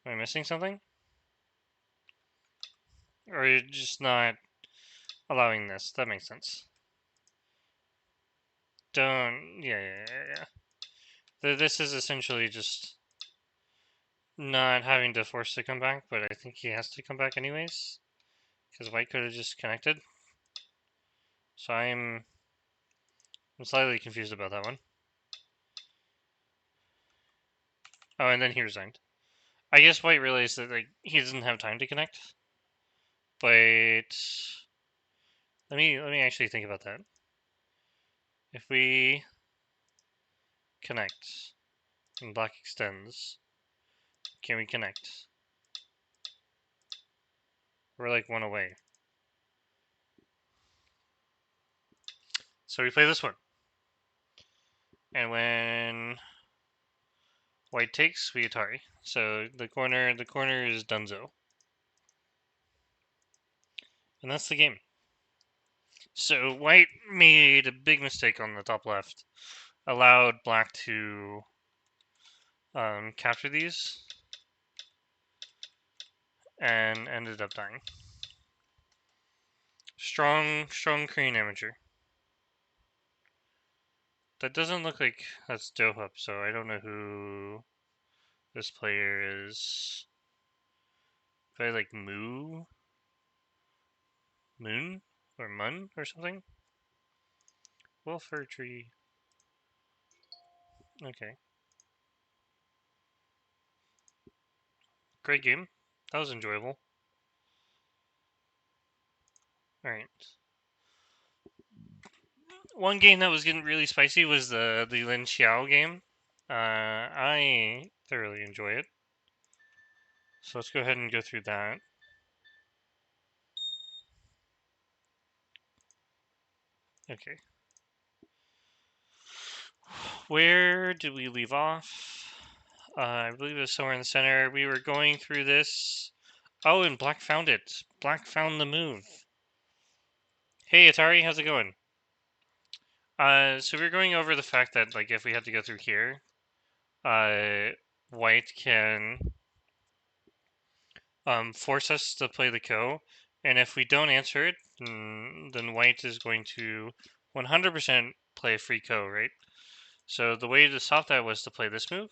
Am I missing something? Or are you just not allowing this? That makes sense. Don't. Yeah. This is essentially just not having to force to come back, but I think he has to come back anyways. Because white could have just connected. So I'm slightly confused about that one. Oh, and then he resigned. I guess white realized that like he doesn't have time to connect. But let me actually think about that. If we connect and black extends, can we connect? We're like 1 away. So we play this one. And when white takes, we Atari. So the corner is Dunzo. And that's the game. So white made a big mistake on the top left. Allowed black to capture these. And ended up dying. Strong Korean amateur. That doesn't look like that's Dohup, so I don't know who this player is. Probably like Moon? Or Mun? Or something? Wilfur Tree. Okay. Great game. That was enjoyable. Alright. One game that was getting really spicy was the Lin Xiao game. I thoroughly enjoy it. So let's go ahead and go through that. Okay. Where did we leave off? I believe it was somewhere in the center. We were going through this. Oh, and Black found it. Black found the move. Hey, Atari, how's it going? So we are going over the fact that, like, if we had to go through here, white can force us to play the ko, and if we don't answer it, then white is going to 100% play free ko, right? So the way to stop that was to play this move,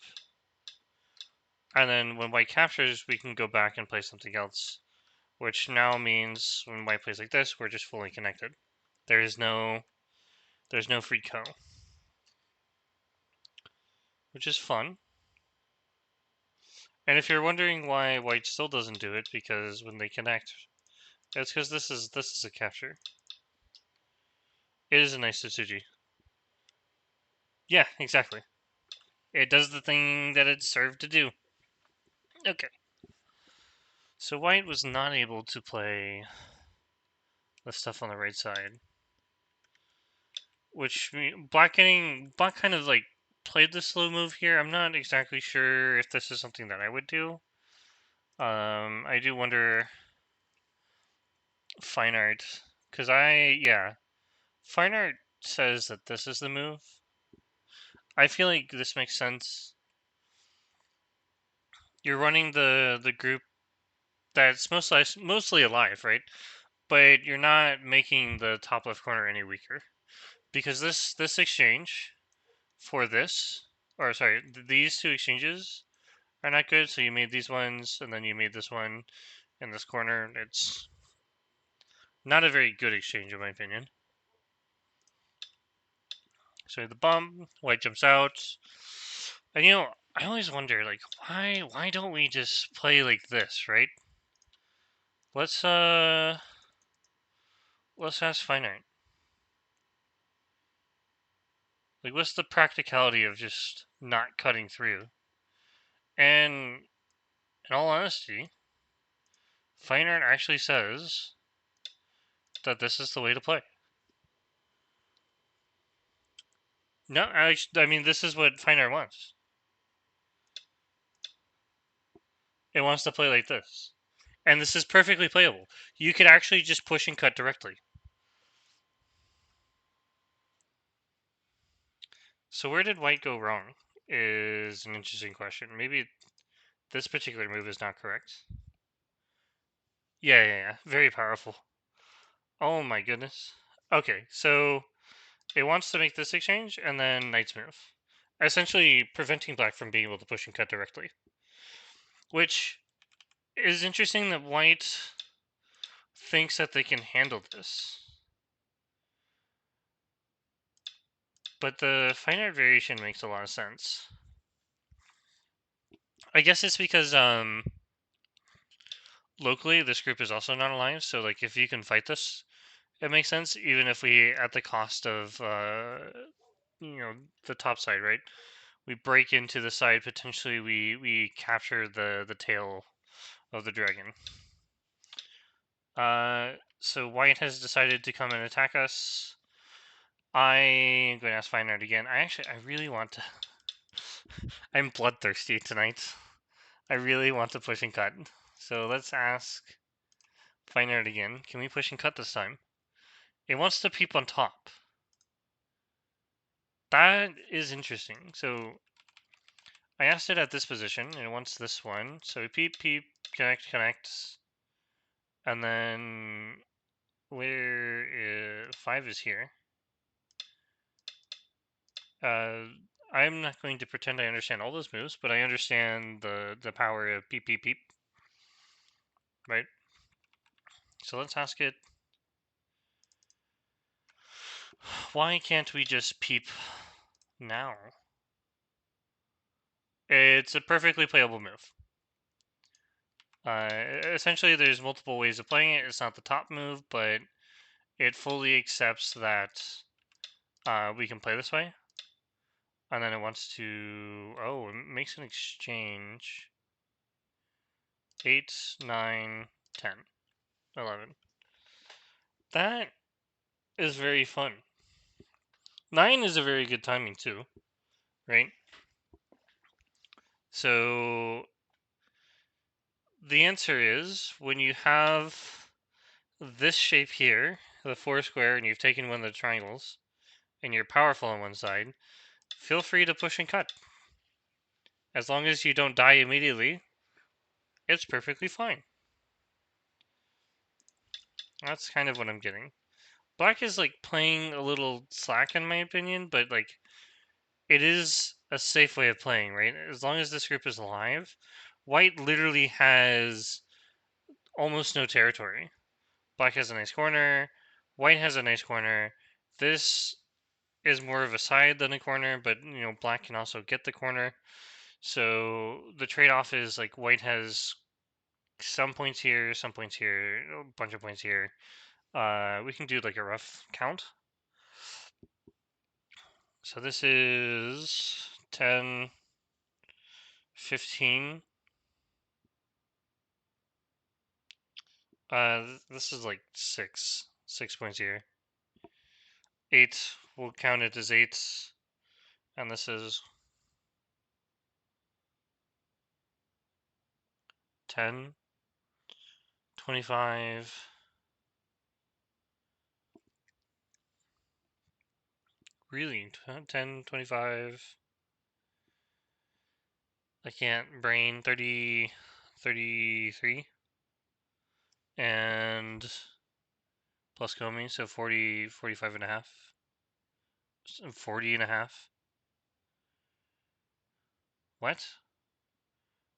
and then when white captures, we can go back and play something else, which now means when white plays like this, we're just fully connected. There's no free ko, which is fun. And if you're wondering why white still doesn't do it, because when they connect, it's because this is a capture. It is a nice Tsuji. Yeah, exactly. It does the thing that it served to do. Okay. So white was not able to play the stuff on the right side, which black kind of like played the slow move here. I'm not exactly sure if this is something that I would do. I do wonder fine art, because fine art says that this is the move. I feel like this makes sense. You're running the group that's mostly alive, right? But you're not making the top left corner any weaker, because this exchange for this, or sorry, these 2 exchanges are not good. So you made these ones, and then you made this one in this corner. It's not a very good exchange, in my opinion. So the bump, white jumps out, and I always wonder, like, why don't we just play like this, right? Let's ask Fine Art. Like, what's the practicality of just not cutting through? And In all honesty, Fine Art actually says that this is the way to play. No, I mean, this is what Fine Art wants. It wants to play like this. And this is perfectly playable. You could actually just push and cut directly. So where did white go wrong is an interesting question. Maybe this particular move is not correct. Yeah. Very powerful. Oh my goodness. Okay, so it wants to make this exchange and then knight's move. Essentially preventing black from being able to push and cut directly. Which is interesting that white thinks that they can handle this. But the Fine Art variation makes a lot of sense. I guess it's because locally this group is also not aligned, so like if you can fight this, it makes sense, even if we at the cost of the top side, right? We break into the side, potentially we capture the tail of the dragon. So white has decided to come and attack us. I'm going to ask Fine Art again. I really want to. I'm bloodthirsty tonight. I really want to push and cut. So let's ask Fine Art again. Can we push and cut this time? It wants to peep on top. That is interesting. So I asked it at this position, and it wants this one. So peep, connect, and then where 5 is here. I'm not going to pretend I understand all those moves, but I understand the power of peep, right? So let's ask it, why can't we just peep now? It's a perfectly playable move. Essentially, there's multiple ways of playing it. It's not the top move, but it fully accepts that we can play this way. And then it wants to... Oh, it makes an exchange. 8, 9, 10, 11. That is very fun. 9 is a very good timing too, right? So the answer is when you have this shape here, the 4 square, and you've taken one of the triangles, and you're powerful on one side, feel free to push and cut. As long as you don't die immediately, it's perfectly fine. That's kind of what I'm getting. Black is like playing a little slack in my opinion, but like it is a safe way of playing, right? As long as this group is alive, white literally has almost no territory. Black has a nice corner, white has a nice corner. This is more of a side than a corner, but black can also get the corner. So the trade-off is like white has some points here, a bunch of points here. We can do like a rough count. So this is 10, 15. This is like 6 points here. 8, we'll count it as 8. And this is 10, 25. Really? 10, 25. I can't brain 30, 33. And plus Komi, so 40, 45 and a half. 40 and a half. What?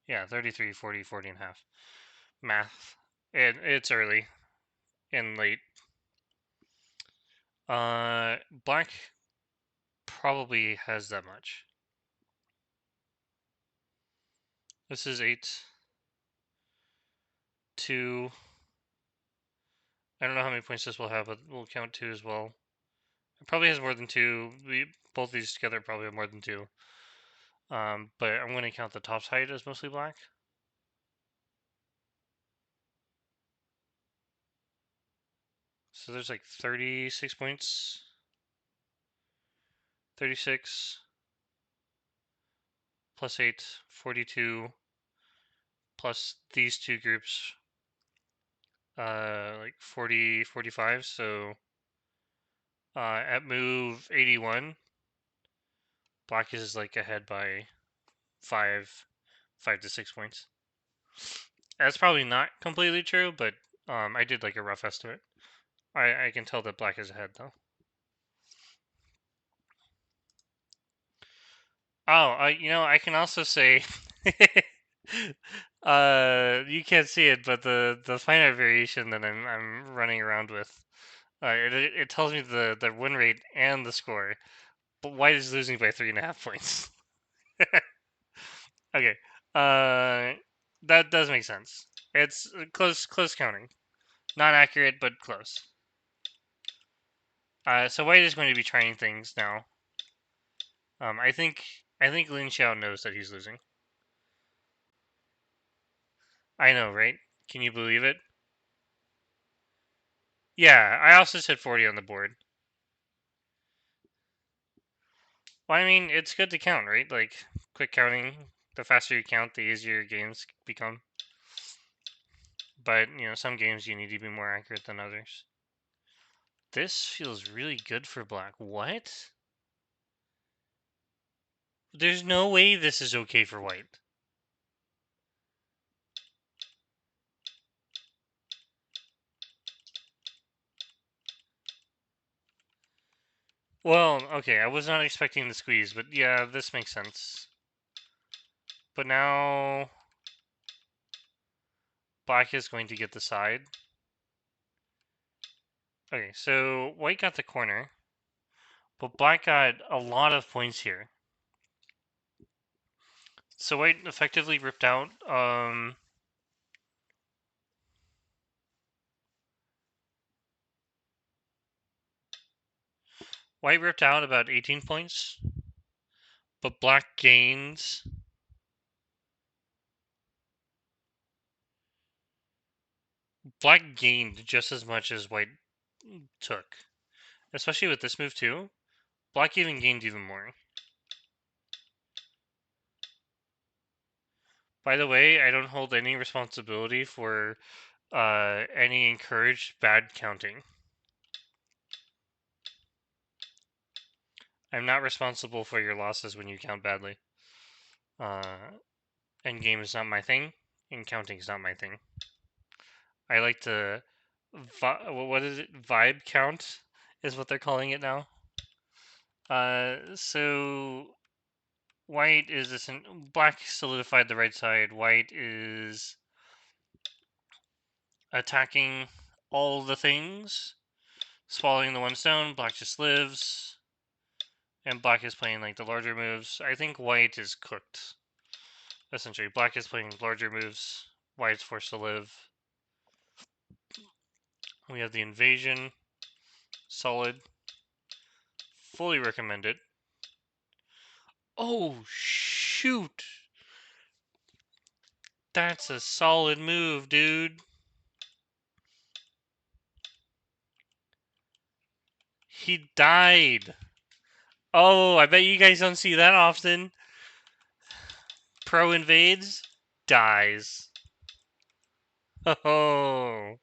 Yeah, 33, 40, 40 and a half. Math. It's early and late. Black probably has that much. This is 8, 2. I don't know how many points this will have, but we'll count 2 as well. It probably has more than 2. Both these together probably have more than 2. But I'm going to count the top side as mostly black. So there's like 36 points. 36 plus 8, 42 plus these two groups, like 40, 45. So at move 81, black is like ahead by 5 to 6 points. That's probably not completely true, but I did like a rough estimate. I can tell that black is ahead though. Oh, you know, I can also say, you can't see it, but the finite variation that I'm running around with, it tells me the win rate and the score. But white is losing by 3.5 points. Okay, that does make sense. It's close counting, not accurate, but close. So white is going to be trying things now. I think Lin Xiao knows that he's losing. I know, right? Can you believe it? Yeah, I also said 40 on the board. Well, I mean, it's good to count, right? Like, quick counting, the faster you count, the easier games become. But, you know, some games you need to be more accurate than others. This feels really good for black. What? There's no way this is okay for white. Well, okay, I was not expecting the squeeze, but yeah, this makes sense. But now black is going to get the side. Okay, so white got the corner, but black got a lot of points here. So white effectively ripped out white ripped out about 18 points, but black gains just as much as white took. Especially with this move too. Black even gained even more. By the way, I don't hold any responsibility for any encouraged bad counting. I'm not responsible for your losses when you count badly. Endgame is not my thing, and counting is not my thing. I like to, what is it? Vibe count is what they're calling it now. So white is this, black solidified the right side. White is attacking all the things, swallowing the one stone. Black just lives, and black is playing like the larger moves. I think white is cooked. Essentially, black is playing larger moves. White's forced to live. We have the invasion. Solid. Fully recommend it. Oh, shoot! That's a solid move, dude. He died. Oh, I bet you guys don't see that often. Pro invades, dies. Oh.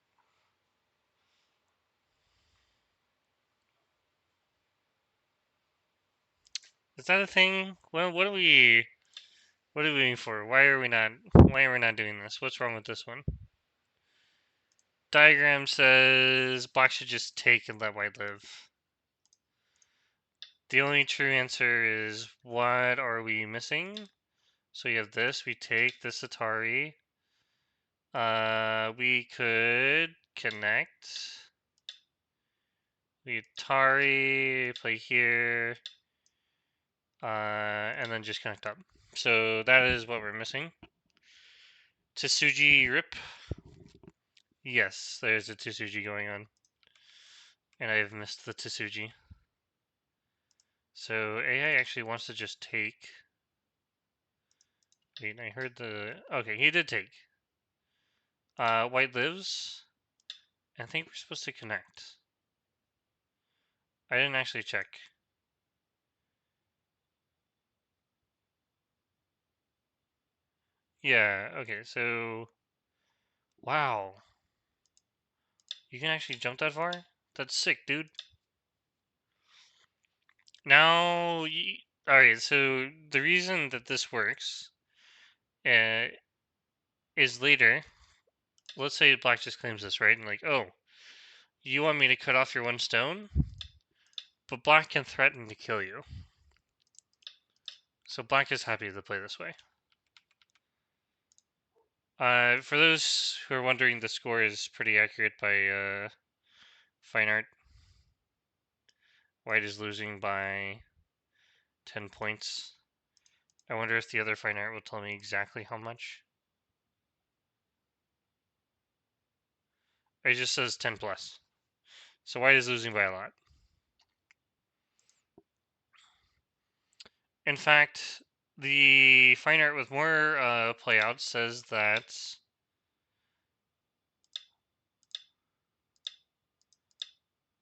Is that a thing? Well, what are we waiting for? Why are we not doing this? What's wrong with this one? Diagram says black should just take and let white live. The only true answer is, what are we missing? So we have this, we take this Atari. We could connect. We Atari, play here, and then just connect up. So that is what we're missing. Tsuji rip. Yes, there's a Tsuji going on. And I have missed the Tsuji. So AI actually wants to just take. Wait, I heard the... Okay, he did take. White lives. I think we're supposed to connect. I didn't actually check. Yeah, okay, so... Wow. You can actually jump that far? That's sick, dude. Now... Alright, so the reason that this works uh, is later... Let's say black just claims this, right? And like, oh, you want me to cut off your one stone? But black can threaten to kill you. So black is happy to play this way. For those who are wondering, the score is pretty accurate by Fine Art. White is losing by 10 points. I wonder if the other Fine Art will tell me exactly how much. It just says 10 plus. So white is losing by a lot. In fact, the Fine Art with more playouts says that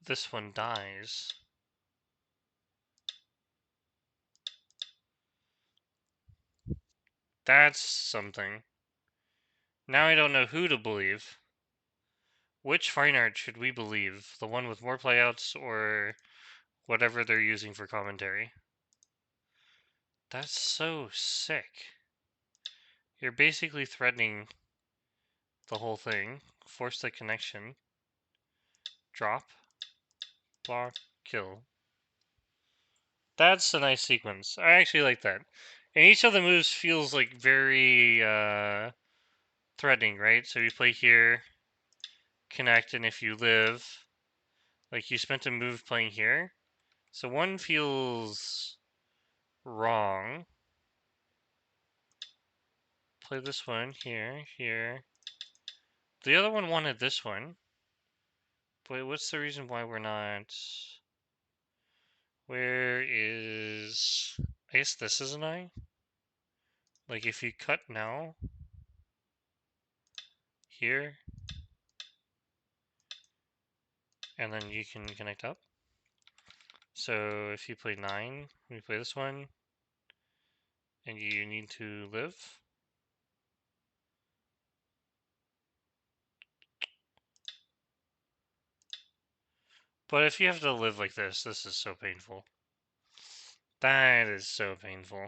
this one dies. That's something. Now I don't know who to believe. Which Fine Art should we believe? The one with more playouts or whatever they're using for commentary? That's so sick. You're basically threatening the whole thing. Force the connection. Drop. Block. Kill. That's a nice sequence. I actually like that. And each of the moves feels like very threatening, right? So you play here, connect, and if you live, like you spent a move playing here. So one feels wrong. Play this one here, here. The other one wanted this one. Wait, what's the reason why we're not... Where is... I guess this is an eye? Like if you cut now... Here... And then you can connect up. So if you play 9, we play this one. And you need to live. But if you have to live like this is so painful. That is so painful.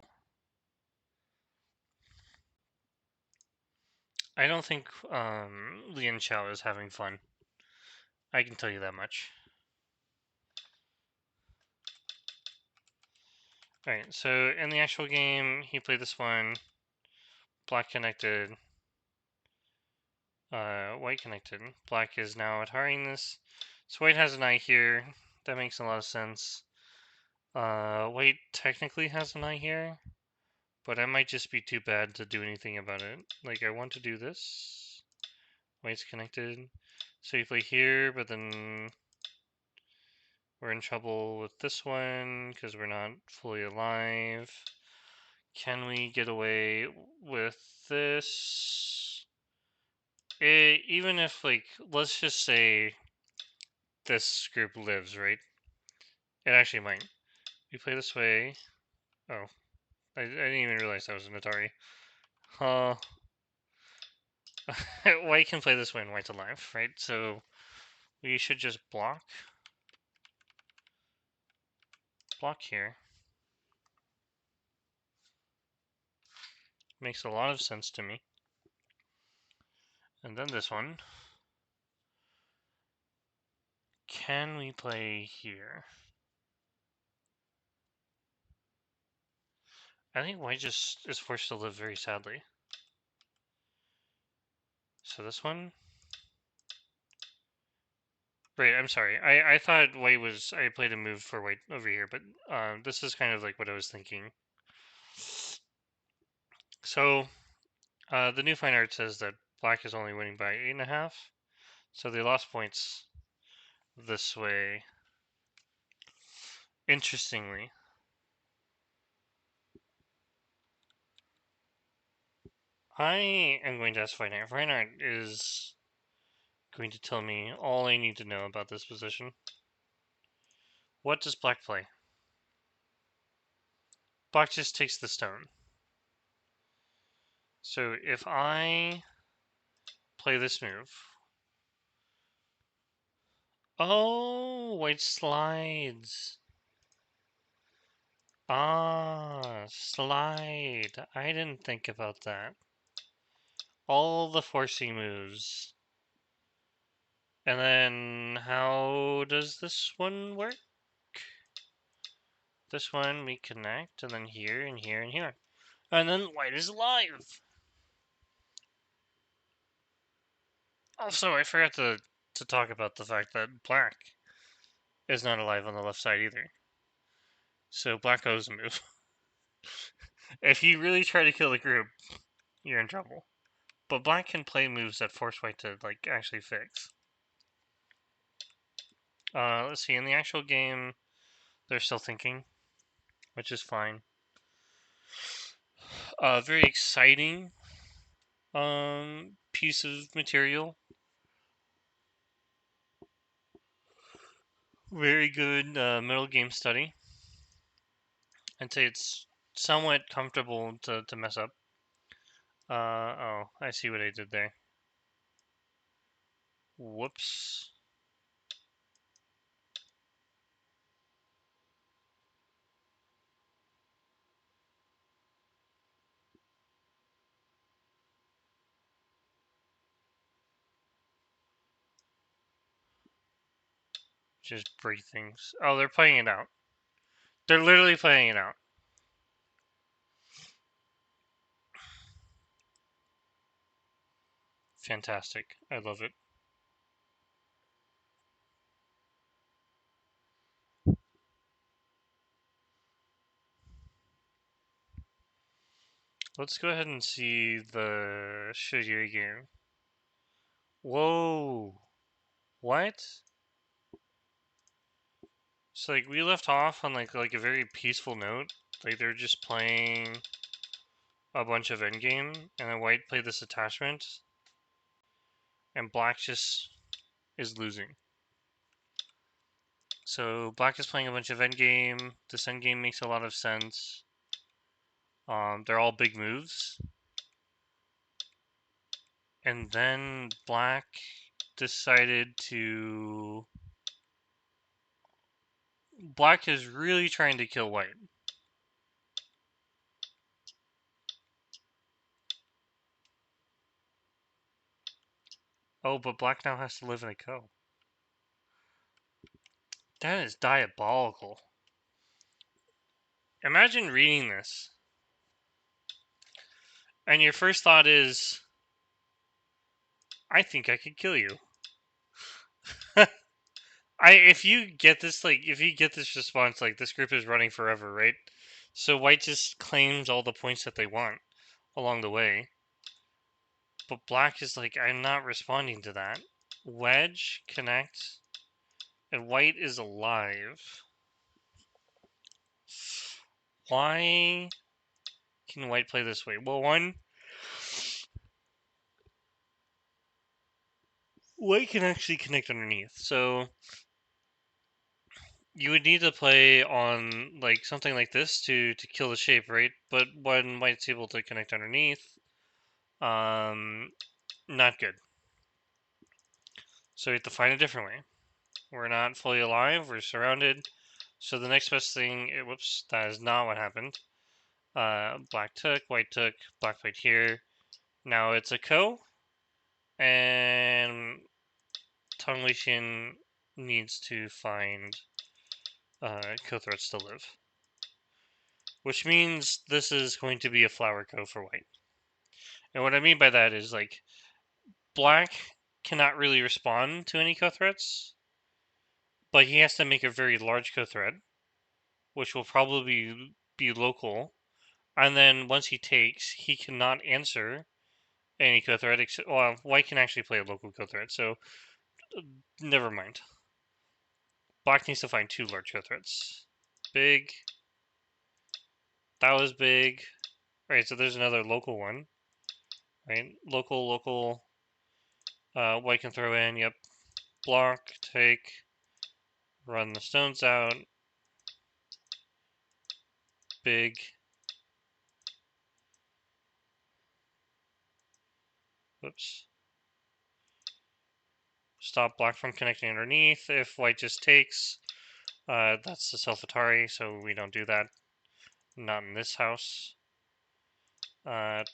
I don't think Lian Xiao is having fun. I can tell you that much. Alright, so in the actual game, he played this one. Black connected. White connected. Black is now attiring this. So white has an eye here. That makes a lot of sense. White technically has an eye here. But I might just be too bad to do anything about it. Like, I want to do this. White's connected. So you play here, but then we're in trouble with this one because we're not fully alive. Can we get away with this? Even if, like, let's just say this group lives, right? It actually might. We play this way. Oh, I didn't even realize that was an Atari. White can play this way and white's alive, right? So we should just block. Block here. Makes a lot of sense to me. And then this one. Can we play here? I think white just is forced to live very sadly. So this one. Right, I'm sorry. I thought white was... I played a move for white over here, but this is kind of like what I was thinking. So, the new fine art says that black is only winning by 8.5. So they lost points this way. Interestingly. I am going to ask Fine Art. Fine Art is going to tell me all I need to know about this position. What does black play? Black just takes the stone. So if I play this move... Oh, white slides. Ah, slide. I didn't think about that. All the forcing moves. And then how does this one work? This one we connect, and then here, and here, and here. And then white is alive! Also, I forgot to talk about the fact that black is not alive on the left side either. So black owes a move. If you really try to kill the group, you're in trouble. But black can play moves that force white to, like, actually fix. Let's see, in the actual game, they're still thinking, which is fine. Very exciting piece of material. Very good middle game study. I'd say it's somewhat comfortable to mess up. Oh, I see what I did there. Whoops. Just break things. Oh, they're playing it out. They're literally playing it out. Fantastic. I love it. Let's go ahead and see the Shojiri game. Whoa. What? So like we left off on like a very peaceful note. Like they're just playing a bunch of endgame, and then white played this attachment, and black just is losing. So black is playing a bunch of endgame. This endgame makes a lot of sense. They're all big moves. And then black decided to... Black is really trying to kill white. Oh, but black now has to live in a co. That is diabolical. Imagine reading this, and your first thought is, I think I could kill you. If you get this response, like, this group is running forever, right? So white just claims all the points that they want along the way. But black is like, I'm not responding to that. Wedge, connect, and white is alive. Why can white play this way? Well, one, white can actually connect underneath, so you would need to play on like something like this to kill the shape, right? But when white's able to connect underneath, not good. So we have to find a different way. We're not fully alive. We're surrounded. So the next best thing, whoops, that is not what happened. Black took, black played here. Now it's a ko, and Tong Lixian needs to find ko threats to live. Which means this is going to be a flower ko for white. And what I mean by that is, like, black cannot really respond to any ko threats, but he has to make a very large ko threat, which will probably be local. And then once he takes, he cannot answer any ko threat. Well, white can actually play a local ko threat, so never mind. Black needs to find 2 large ko threats. Big. That was big. Alright, so there's another local one. Right? Local. White can throw in, yep. Block, take, run the stones out, big. Whoops. Stop black from connecting underneath. If white just takes, that's the self-Atari, so we don't do that. Not in this house. White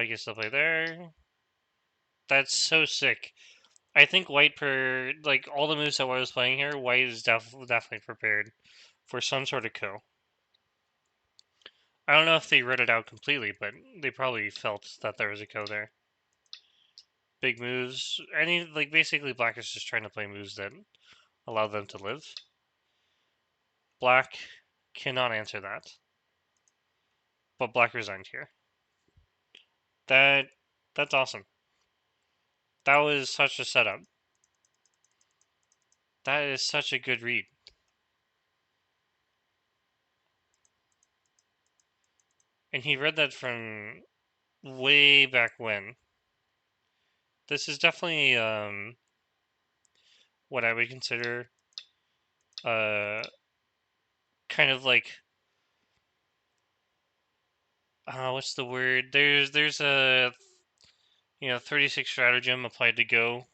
gets to play there. That's so sick. I think white like all the moves that I was playing here, white is definitely prepared for some sort of ko. I don't know if they read it out completely, but they probably felt that there was a ko there. Big moves. Like basically black is just trying to play moves that allow them to live. Black cannot answer that. But black resigned here. That's awesome. That was such a setup. That is such a good read. And he read that from way back when. This is definitely what I would consider uh kind of like what's the word? There's a 36 stratagem applied to Go.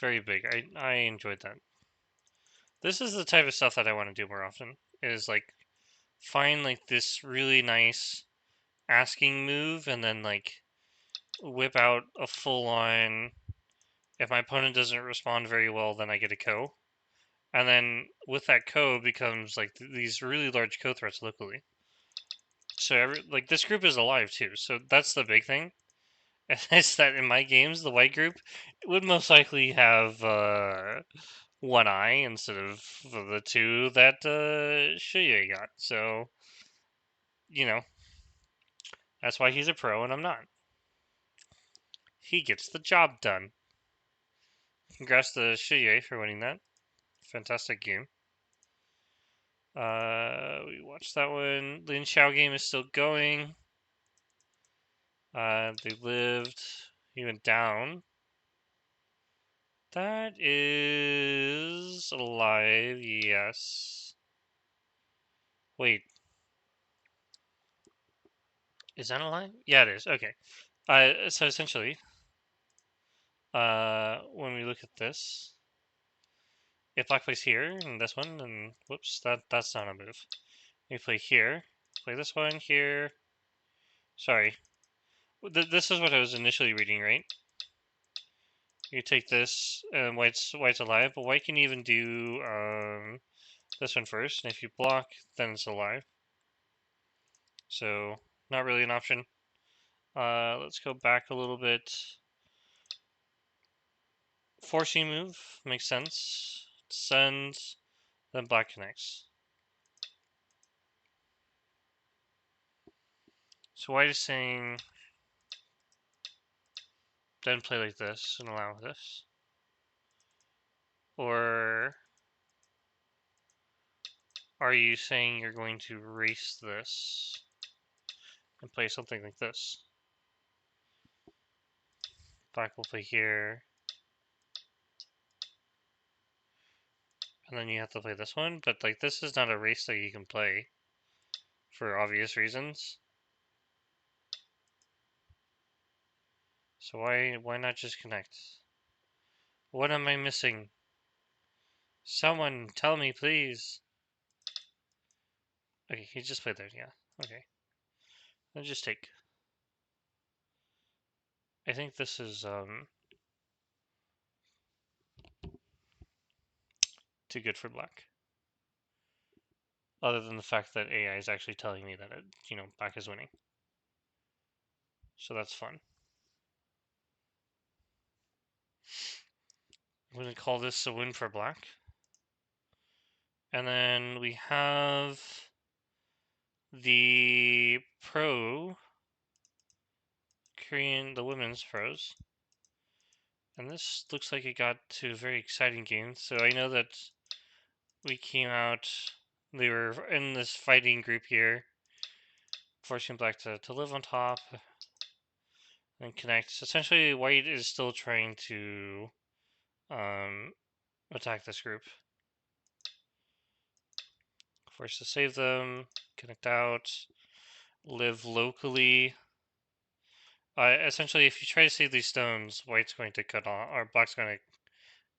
Very big. I enjoyed that. This is the type of stuff that I want to do more often. Is like find like this really nice asking move and then like whip out a full on. If my opponent doesn't respond very well, then I get a ko. And then with that ko becomes like these really large ko threats locally. So like this group is alive too. So that's the big thing. Is that in my games, the white group would most likely have one eye instead of the two that Shiye got. So, you know, that's why he's a pro and I'm not. He gets the job done. Congrats to Shiye for winning that. Fantastic game. We watched that one. Lin Xiao game is still going. They lived. He went down. That is alive, yes. Wait. Is that alive? Yeah, it is. Okay. So essentially, when we look at this, if black plays here, and this one, and whoops, that's not a move. We play here, play this one here. Sorry. This is what I was initially reading, right? You take this, and white's alive, but white can even do this one first, and if you block, then it's alive. So, not really an option. Let's go back a little bit. Forcing move makes sense. Sends, then black connects. So white is saying, then play like this and allow this. Or are you saying you're going to erase this and play something like this? Black will play here. And then you have to play this one, but like this is not a race that you can play for obvious reasons. So why not just connect? What am I missing? Someone tell me, please. Okay, he just played there, yeah. Okay. Then just take. I think this is too good for black. Other than the fact that AI is actually telling me that black is winning. So that's fun. I'm gonna call this a win for black. And then we have the pro Korean, the women's pros. And this looks like it got to a very exciting game. So I know that we came out, they were in this fighting group here, forcing black to live on top. and connect. Essentially, white is still trying to attack this group. Force to save them, connect out, live locally. Essentially, if you try to save these stones, white's going to cut off, or black's going to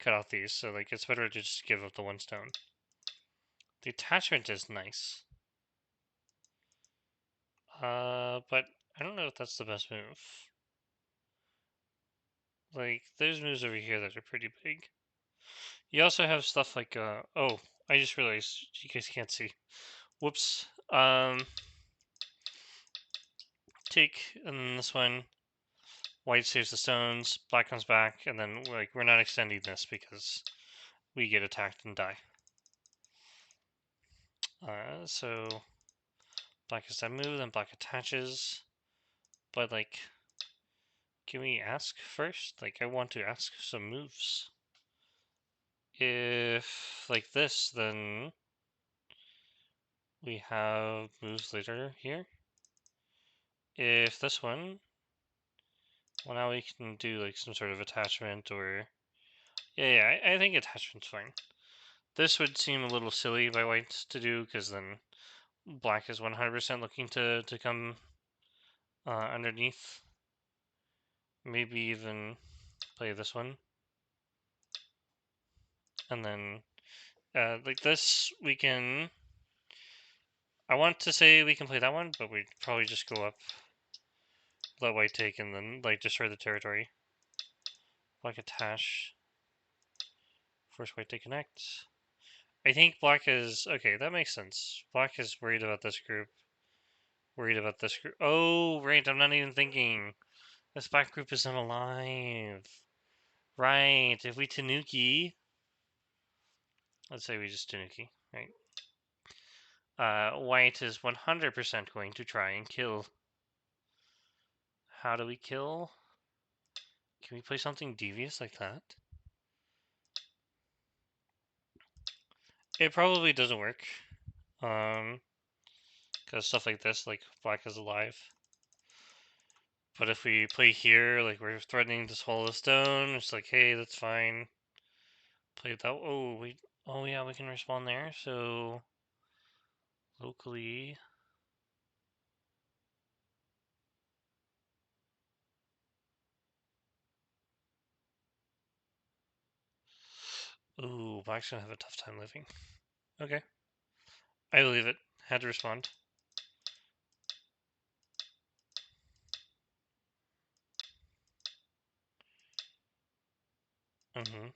cut off these. So like, it's better to just give up the one stone. The attachment is nice. But I don't know if that's the best move. Like, there's moves over here that are pretty big. You also have stuff like, oh, I just realized you guys can't see. Whoops. Take, and then this one, white saves the stones, black comes back, and then, like, we're not extending this because we get attacked and die. So, black is that move, then black attaches, but, like, can we ask first? Like, I want to ask some moves. If, like this, then we have moves later here. If this one, well, now we can do like some sort of attachment or... Yeah, I think attachment's fine. This would seem a little silly by white to do, because then black is 100% looking to come underneath. Maybe even play this one. And then, like this, we can... I want to say we can play that one, but we'd probably just go up, let white take, and then like destroy the territory. Black attach. Force white to connect. I think black is... Okay, that makes sense. Black is worried about this group. Worried about this group. Oh, right, I'm not even thinking. This black group isn't alive. Right, if we Tanuki... Let's say we just Tanuki, right? White is 100% going to try and kill. How do we kill? Can we play something devious like that? It probably doesn't work. Because stuff like this, like black is alive. But if we play here, like we're threatening to swallow the stone, it's like, hey, that's fine. Play that. Oh, wait. Oh, yeah, we can respawn there. So locally. Ooh, black's gonna have a tough time living. Okay. I believe it. Had to respond. Mm-hmm.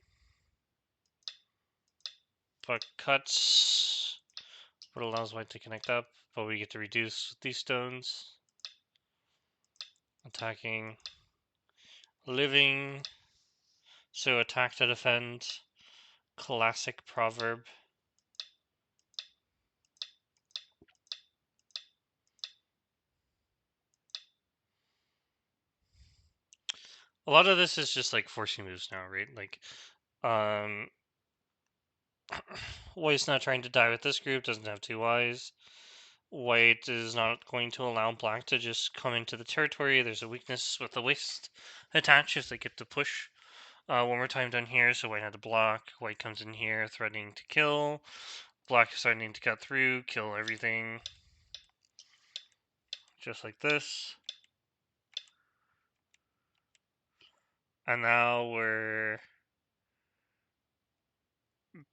But cuts. What allows white to connect up, but we get to reduce these stones. Attacking. Living. So attack to defend. Classic proverb. A lot of this is just like forcing moves now, right? Like, white's not trying to die with this group, doesn't have 2 Ys. White is not going to allow black to just come into the territory. There's a weakness with the waist attached if they get to push. One more time down here, so white had to block. White comes in here, threatening to kill. Black is starting to cut through, kill everything. Just like this. And now we're...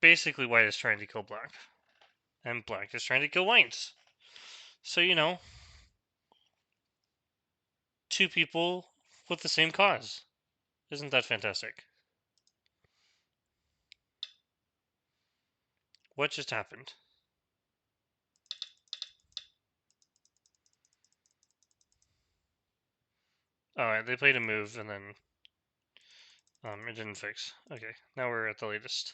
Basically, white is trying to kill black. And black is trying to kill white. So, you know, 2 people with the same cause. Isn't that fantastic? What just happened? Alright, they played a move and then it didn't fix. Okay, now we're at the latest.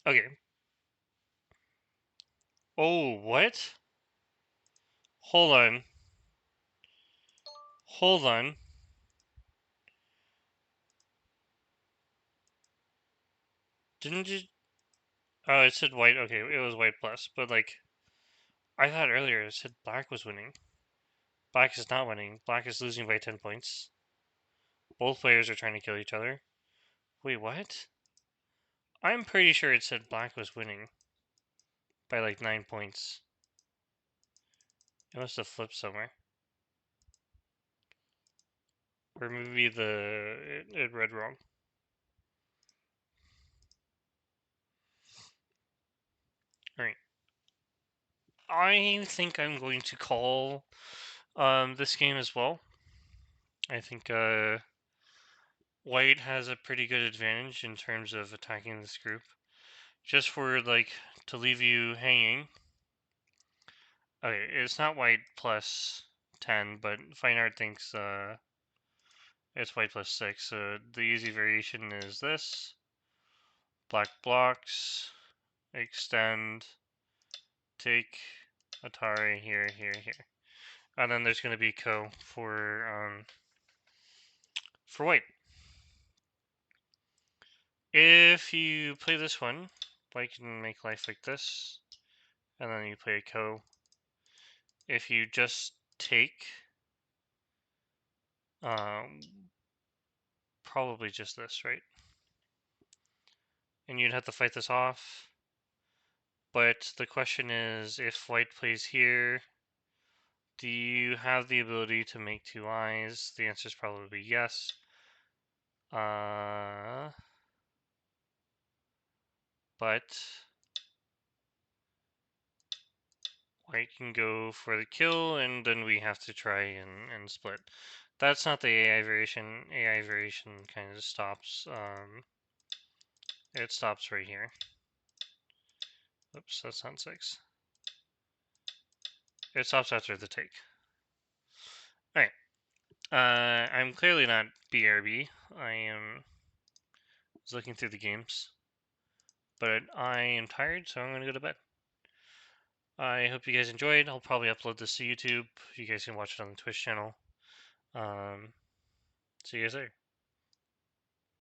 Okay. Oh, what? Hold on. Hold on. Didn't you... Oh, it said white. Okay, it was white plus. But, like, I thought earlier it said black was winning. Black is not winning. Black is losing by 10 points. Both players are trying to kill each other. Wait, what? I'm pretty sure it said black was winning by like 9 points. It must have flipped somewhere. Or maybe it read wrong. Alright. I think I'm going to call this game as well. I think white has a pretty good advantage in terms of attacking this group. Just for like to leave you hanging. Okay, it's not white plus 10, but Fine Art thinks it's white plus 6. So the easy variation is this. Black blocks, extend, take Atari here, here, here. And then there's going to be Ko for white. If you play this one, white can make life like this. And then you play a Ko. If you just take, probably just this, right? And you'd have to fight this off. But the question is, if white plays here, do you have the ability to make 2 eyes? The answer is probably yes. But white can go for the kill, and then we have to try and split. That's not the AI variation. AI variation kind of stops. It stops right here. Oops, that's not 6. It stops after the take. Alright. I'm clearly not BRB. I am looking through the games. But I am tired, so I'm going to go to bed. I hope you guys enjoyed. I'll probably upload this to YouTube. You guys can watch it on the Twitch channel. See you guys later.